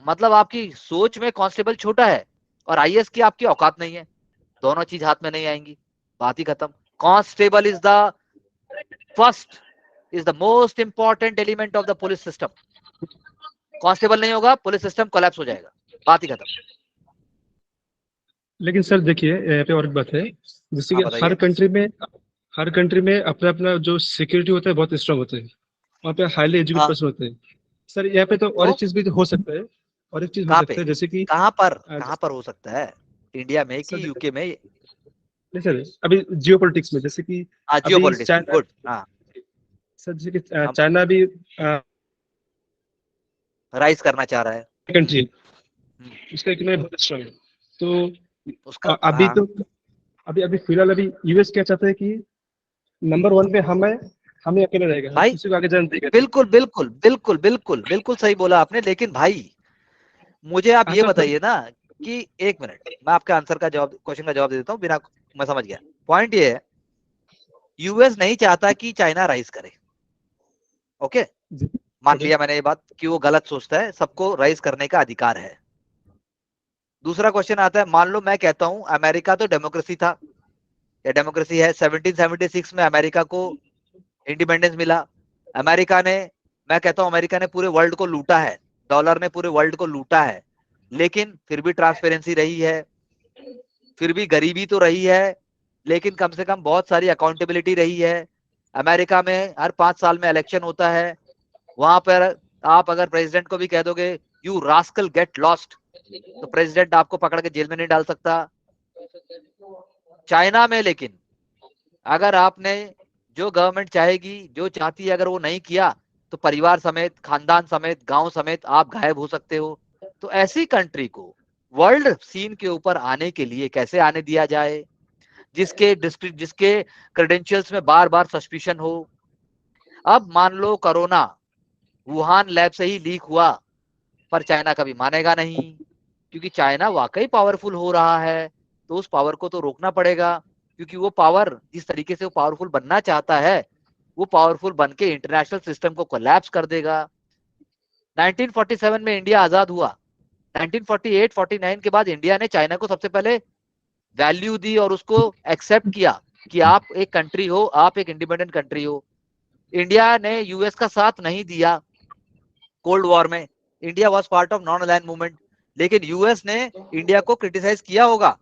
मतलब आपकी सोच में कांस्टेबल छोटा है और आईएएस की आपकी औकात नहीं है, दोनों चीज हाथ में नहीं आएंगी, बात ही खत्म। Constable is the most important element of the police system. Constable नहीं होगा, पुलिस सिस्टम कोलैप्स हो जाएगा, बात ही खत्म। लेकिन सर देखिए यहाँ पे और एक बात है, जैसे हाँ, कि बताइए। हर कंट्री में अपना अपना जो सिक्योरिटी होता है बहुत स्ट्रांग होता है, वहाँ पे हाईली एजुकेटेड हाँ, पर्सन होते हैं। सर यहाँ पे तो और एक चीज भी हो सकता है, और एक चीज हो कहाँ सकता पे, है जैसे कि कहाँ पर हो सकता है? इंडिया में सर कि यूके में? नहीं सर, अभी जियो पॉलिटिक्स में जैसे कि जियो अभी पॉलिटिक्स, चाइना, गुड। हाँ, सर जैसे कि चाइना भी राइज करना चाह रहा है। कंट्री उसका इकोनॉमी बहुत स्ट्रांग है। तो उसका अभी हाँ, तो अभी फिलहाल अभी यूएस क्या चाहता है कि नंबर 1 पे हमें अकेले रहेगा, भाई किसी को आगे जाने देगा। बिल्कुल सही बोला आपने। लेकिन भाई मुझे आप ये सर बताइए ना कि, एक मिनट, मैं आपके आंसर का जवाब, क्वेश्चन का जवाब दे देता हूँ बिना, मैं समझ गया। पॉइंट ये है, यूएस नहीं चाहता कि चाइना राइज करे, ओके, मान लिया मैंने ये बात कि वो गलत सोचता है, सबको राइज करने का अधिकार है। दूसरा क्वेश्चन आता है, मान लो मैं कहता हूं अमेरिका तो डेमोक्रेसी था, या डेमोक्रेसी है, 1776 में अमेरिका को इंडिपेंडेंस मिला। अमेरिका ने, मैं कहता हूं अमेरिका ने पूरे वर्ल्ड को लूटा है, डॉलर ने पूरे वर्ल्ड को लूटा है, लेकिन फिर भी ट्रांसपेरेंसी रही है, फिर भी गरीबी तो रही है, लेकिन कम से कम बहुत सारी अकाउंटेबिलिटी रही है। अमेरिका में हर 5 साल में इलेक्शन होता है, वहां पर आप अगर प्रेसिडेंट को भी कह दोगे यू रास्कल गेट लॉस्ट, तो प्रेसिडेंट आपको पकड़ के जेल में नहीं डाल सकता। चाइना में लेकिन अगर आपने, जो गवर्नमेंट चाहेगी, जो चाहती है, अगर वो नहीं किया तो परिवार समेत, खानदान समेत, गांव समेत आप गायब हो सकते हो। तो ऐसी कंट्री को वर्ल्ड सीन के ऊपर आने के लिए कैसे आने दिया जाए, जिसके क्रेडेंशियल्स में बार बार सस्पिशन हो। अब मान लो कोरोना वुहान लैब से ही लीक हुआ, पर चाइना कभी मानेगा नहीं, क्योंकि चाइना वाकई पावरफुल हो रहा है, तो उस पावर को तो रोकना पड़ेगा, क्योंकि वो पावर जिस तरीके से वो पावरफुल बनना चाहता है, वो पावरफुल बन के इंटरनेशनल सिस्टम को कोलैप्स कर देगा। 1947 में इंडिया आजाद हुआ, 1948-49 के बाद इंडिया ने चाइना को सबसे पहले वैल्यू दी और उसको एक्सेप्ट किया कि आप एक कंट्री हो, आप एक इंडिपेंडेंट कंट्री हो। इंडिया ने यूएस का साथ नहीं दिया कोल्ड वॉर में, India was part of non align movement, लेकिन यूएस ने इंडिया को क्रिटिसाइज किया होगा,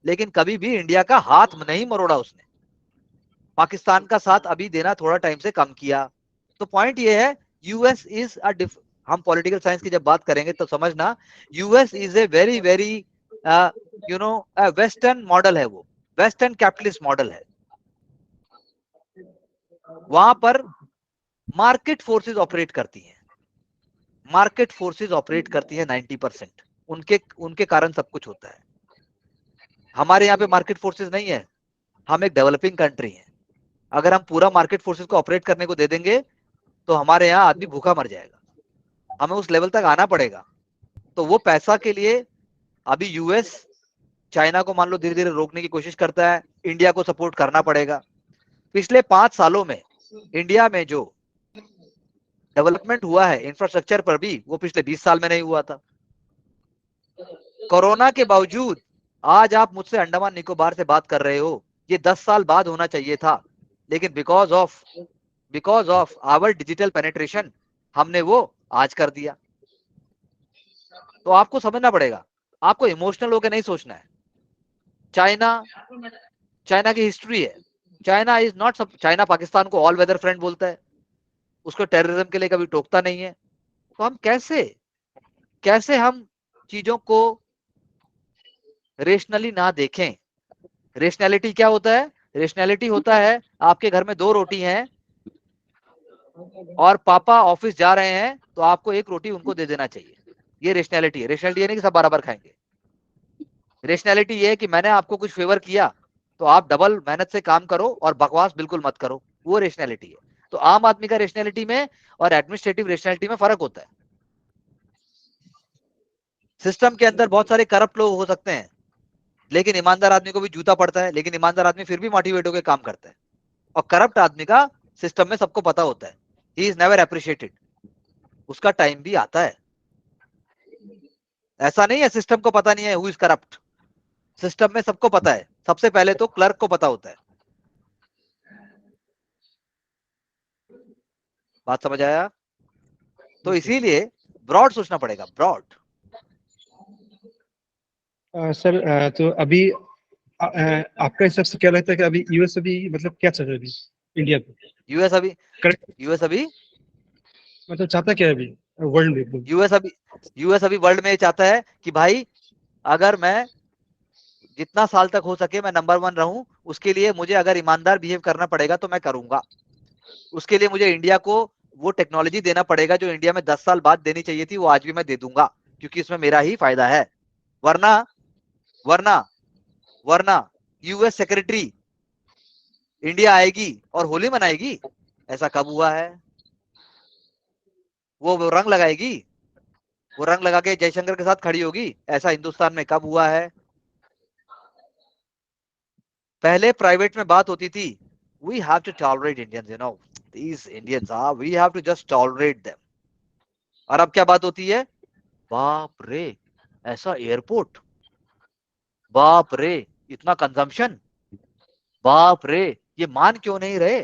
लेकिन कभी भी इंडिया का हाथ नहीं मरोड़ा उसने। पाकिस्तान का साथ अभी देना थोड़ा टाइम से कम किया। तो पॉइंट ये है, यूएस इज हम पॉलिटिकल साइंस की जब बात करेंगे तो समझना, US is a very very western model है, वो वेस्टर्न कैपिटलिस्ट मॉडल है। वहां पर मार्केट फोर्सेस ऑपरेट करती हैं, मार्केट फोर्सेस ऑपरेट करती है 90%, उनके कारण सब कुछ होता है। हमारे यहाँ पे मार्केट फोर्सेस नहीं है, हम एक डेवलपिंग कंट्री हैं। अगर हम पूरा मार्केट फोर्सेस को ऑपरेट करने को दे देंगे तो हमारे यहाँ आदमी भूखा मर जाएगा, हमें उस लेवल तक आना पड़ेगा। तो वो पैसा के लिए अभी यूएस चाइना को मान लो धीरे धीरे रोकने की कोशिश करता है, इंडिया को सपोर्ट करना पड़ेगा। पिछले 5 सालों में इंडिया में जो डेवलपमेंट हुआ है इंफ्रास्ट्रक्चर पर भी, वो पिछले 20 साल में नहीं हुआ था। कोरोना के बावजूद आज आप मुझसे अंडमान निकोबार से बात कर रहे हो, ये 10 साल बाद होना चाहिए था, लेकिन because of our digital penetration हमने वो आज कर दिया। तो आपको समझना पड़ेगा, आपको इमोशनल होकर नहीं सोचना है। चाइना की हिस्ट्री है, China is not, China Pakistan को ऑल वेदर फ्रेंड बोलता है, उसको टेररिज्म के लिए कभी टोकता नहीं है। तो हम कैसे हम चीजों को रेशनली ना देखें। रेशनैलिटी क्या होता है? रेशनैलिटी होता है आपके घर में 2 रोटी हैं और पापा ऑफिस जा रहे हैं तो आपको 1 रोटी उनको दे देना चाहिए, ये रेशनैलिटी है। रेशनैलिटी ये नहीं कि सब बराबर खाएंगे। रेशनैलिटी ये है कि मैंने आपको कुछ फेवर किया तो आप डबल मेहनत से काम करो और बकवास बिल्कुल मत करो, वो रेशनैलिटी है। तो आम आदमी का रेशनैलिटी में और एडमिनिस्ट्रेटिव रेशनैलिटी में फर्क होता है। सिस्टम के अंदर बहुत सारे करप्ट लोग हो सकते हैं, लेकिन ईमानदार आदमी को भी जूता पड़ता है, लेकिन ईमानदार आदमी फिर भी मोटिवेट होकर काम करता है। और करप्ट आदमी का सिस्टम में सबको पता होता है, ही इज नेवर अप्रिशिएटेड, उसका टाइम भी आता है। ऐसा नहीं है सिस्टम को पता नहीं है हु इज करप्ट, सिस्टम में सबको पता है। सबसे पहले तो क्लर्क को पता होता है। बात समझ आया? तो इसीलिए ब्रॉड सोचना पड़ेगा, ब्रॉड। सर तो अभी आपका हिसाब से क्या लगता है कि अभी यूएस अभी मतलब क्या चल रहा है अभी इंडिया को? यूएस अभी मतलब चाहता क्या है अभी वर्ल्ड में? यूएस अभी वर्ल्ड में चाहता है कि भाई अगर मैं जितना साल तक हो सके मैं नंबर 1 रहूं, उसके लिए मुझे अगर ईमानदार बिहेव करना पड़ेगा तो मैं करूंगा। उसके लिए मुझे इंडिया को वो टेक्नोलॉजी देना पड़ेगा जो इंडिया में 10 साल बाद देनी चाहिए थी, वो आज भी मैं दे दूंगा, क्योंकि इसमें मेरा ही फायदा है। वरना यूएस सेक्रेटरी इंडिया आएगी और होली मनाएगी, ऐसा कब हुआ है? वो रंग लगाएगी, वो रंग लगा के जयशंकर के साथ खड़ी होगी, ऐसा हिंदुस्तान में कब हुआ है? पहले प्राइवेट में बात होती थी, we have to tolerate Indians, you know, these Indians are, we have to just tolerate them। और अब क्या बात होती है? बाप रे ऐसा एयरपोर्ट, बाप रे इतना कंजम्पशन, बाप रे ये मान क्यों नहीं रहे,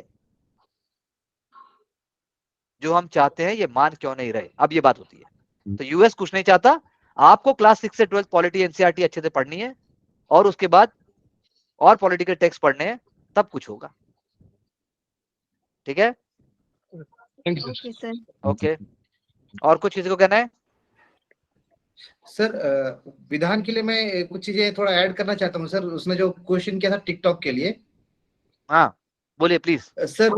जो हम चाहते हैं ये मान क्यों नहीं रहे। अब ये बात होती है। तो यूएस कुछ नहीं चाहता, आपको क्लास 6 से 12 पॉलिटी एनसीईआरटी अच्छे से पढ़नी है और उसके बाद और पॉलिटिकल टेक्स्ट पढ़ने हैं, तब कुछ होगा। ठीक है? Okay sir. ओके, और कुछ किसी को कहना है? सर विधान के लिए मैं कुछ चीजें थोड़ा ऐड करना चाहता हूँ सर। उसने जो क्वेश्चन किया था टिकटॉक के लिए, हाँ बोलिए प्लीज। सर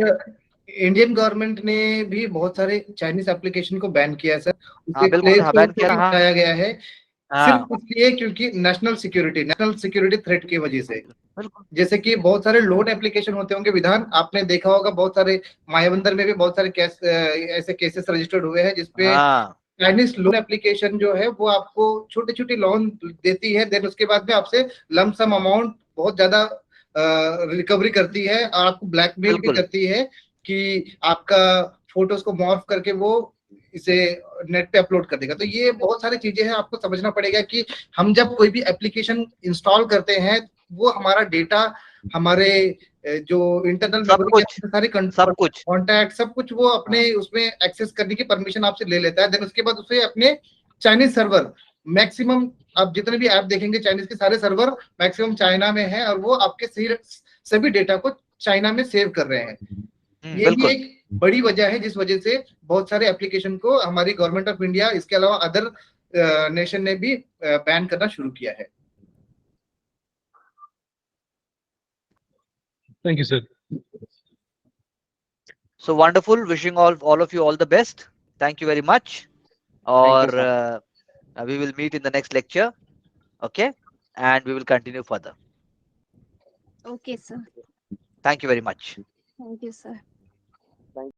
इंडियन गवर्नमेंट ने भी बहुत सारे चाइनीज एप्लीकेशन को बैन किया है सर। हाँ, उसे बिल्कुल, प्ले हाँ, स्टोर बैन से किया, भी हाँ। हटाया गया है हाँ, सिर्फ इसलिए क्योंकि नेशनल सिक्योरिटी थ्रेट की वजह से। बिल्कुल, जैसे कि बहुत सारे लोन एप्लीकेशन होते होंगे विधान, आपने देखा होगा बहुत सारे मायाबंदर में भी बहुत सारे ऐसे केसेस रजिस्टर्ड हुए हैं जिसपे हाँ, चाइनीज लोन एप्लीकेशन जो है वो आपको छोटी छोटी लोन देती है, देन उसके बाद में आपसे लमसम अमाउंट बहुत ज्यादा रिकवरी करती है और आपको ब्लैकमेल भी बिल्कुल। करती है कि आपका फोटोज को मॉर्फ करके वो इसे नेट पे अपलोड कर देगा। तो ये बहुत सारी चीजें हैं, आपको समझना पड़ेगा कि हम जब कोई भी एप्लीकेशन इंस्टॉल करते हैं वो हमारा डेटा, हमारे जो इंटरनल सब मेमोरी कुछ, के सारे सब कुछ। कॉन्टैक्ट सब कुछ वो अपने उसमें एक्सेस करने की परमिशन आपसे ले लेता है। देन उसके बाद उसे अपने चाइनीज सर्वर, मैक्सिमम आप जितने भी ऐप देखेंगे चाइनीज के सारे सर्वर मैक्सिमम चाइना में है और वो आपके सभी डेटा को चाइना में सेव कर रहे हैं। ये भी बिल्कुल। एक बड़ी वजह है जिस वजह से बहुत सारे एप्लीकेशन को हमारी गवर्नमेंट ऑफ इंडिया, इसके अलावा अदर नेशन ने भी बैन करना शुरू किया है। Thank you, sir. So wonderful. Wishing all of you all the best. Thank you very much. Thank you, Or we will meet in the next lecture. Okay, and we will continue further. Okay, sir. Thank you very much. Thank you, sir.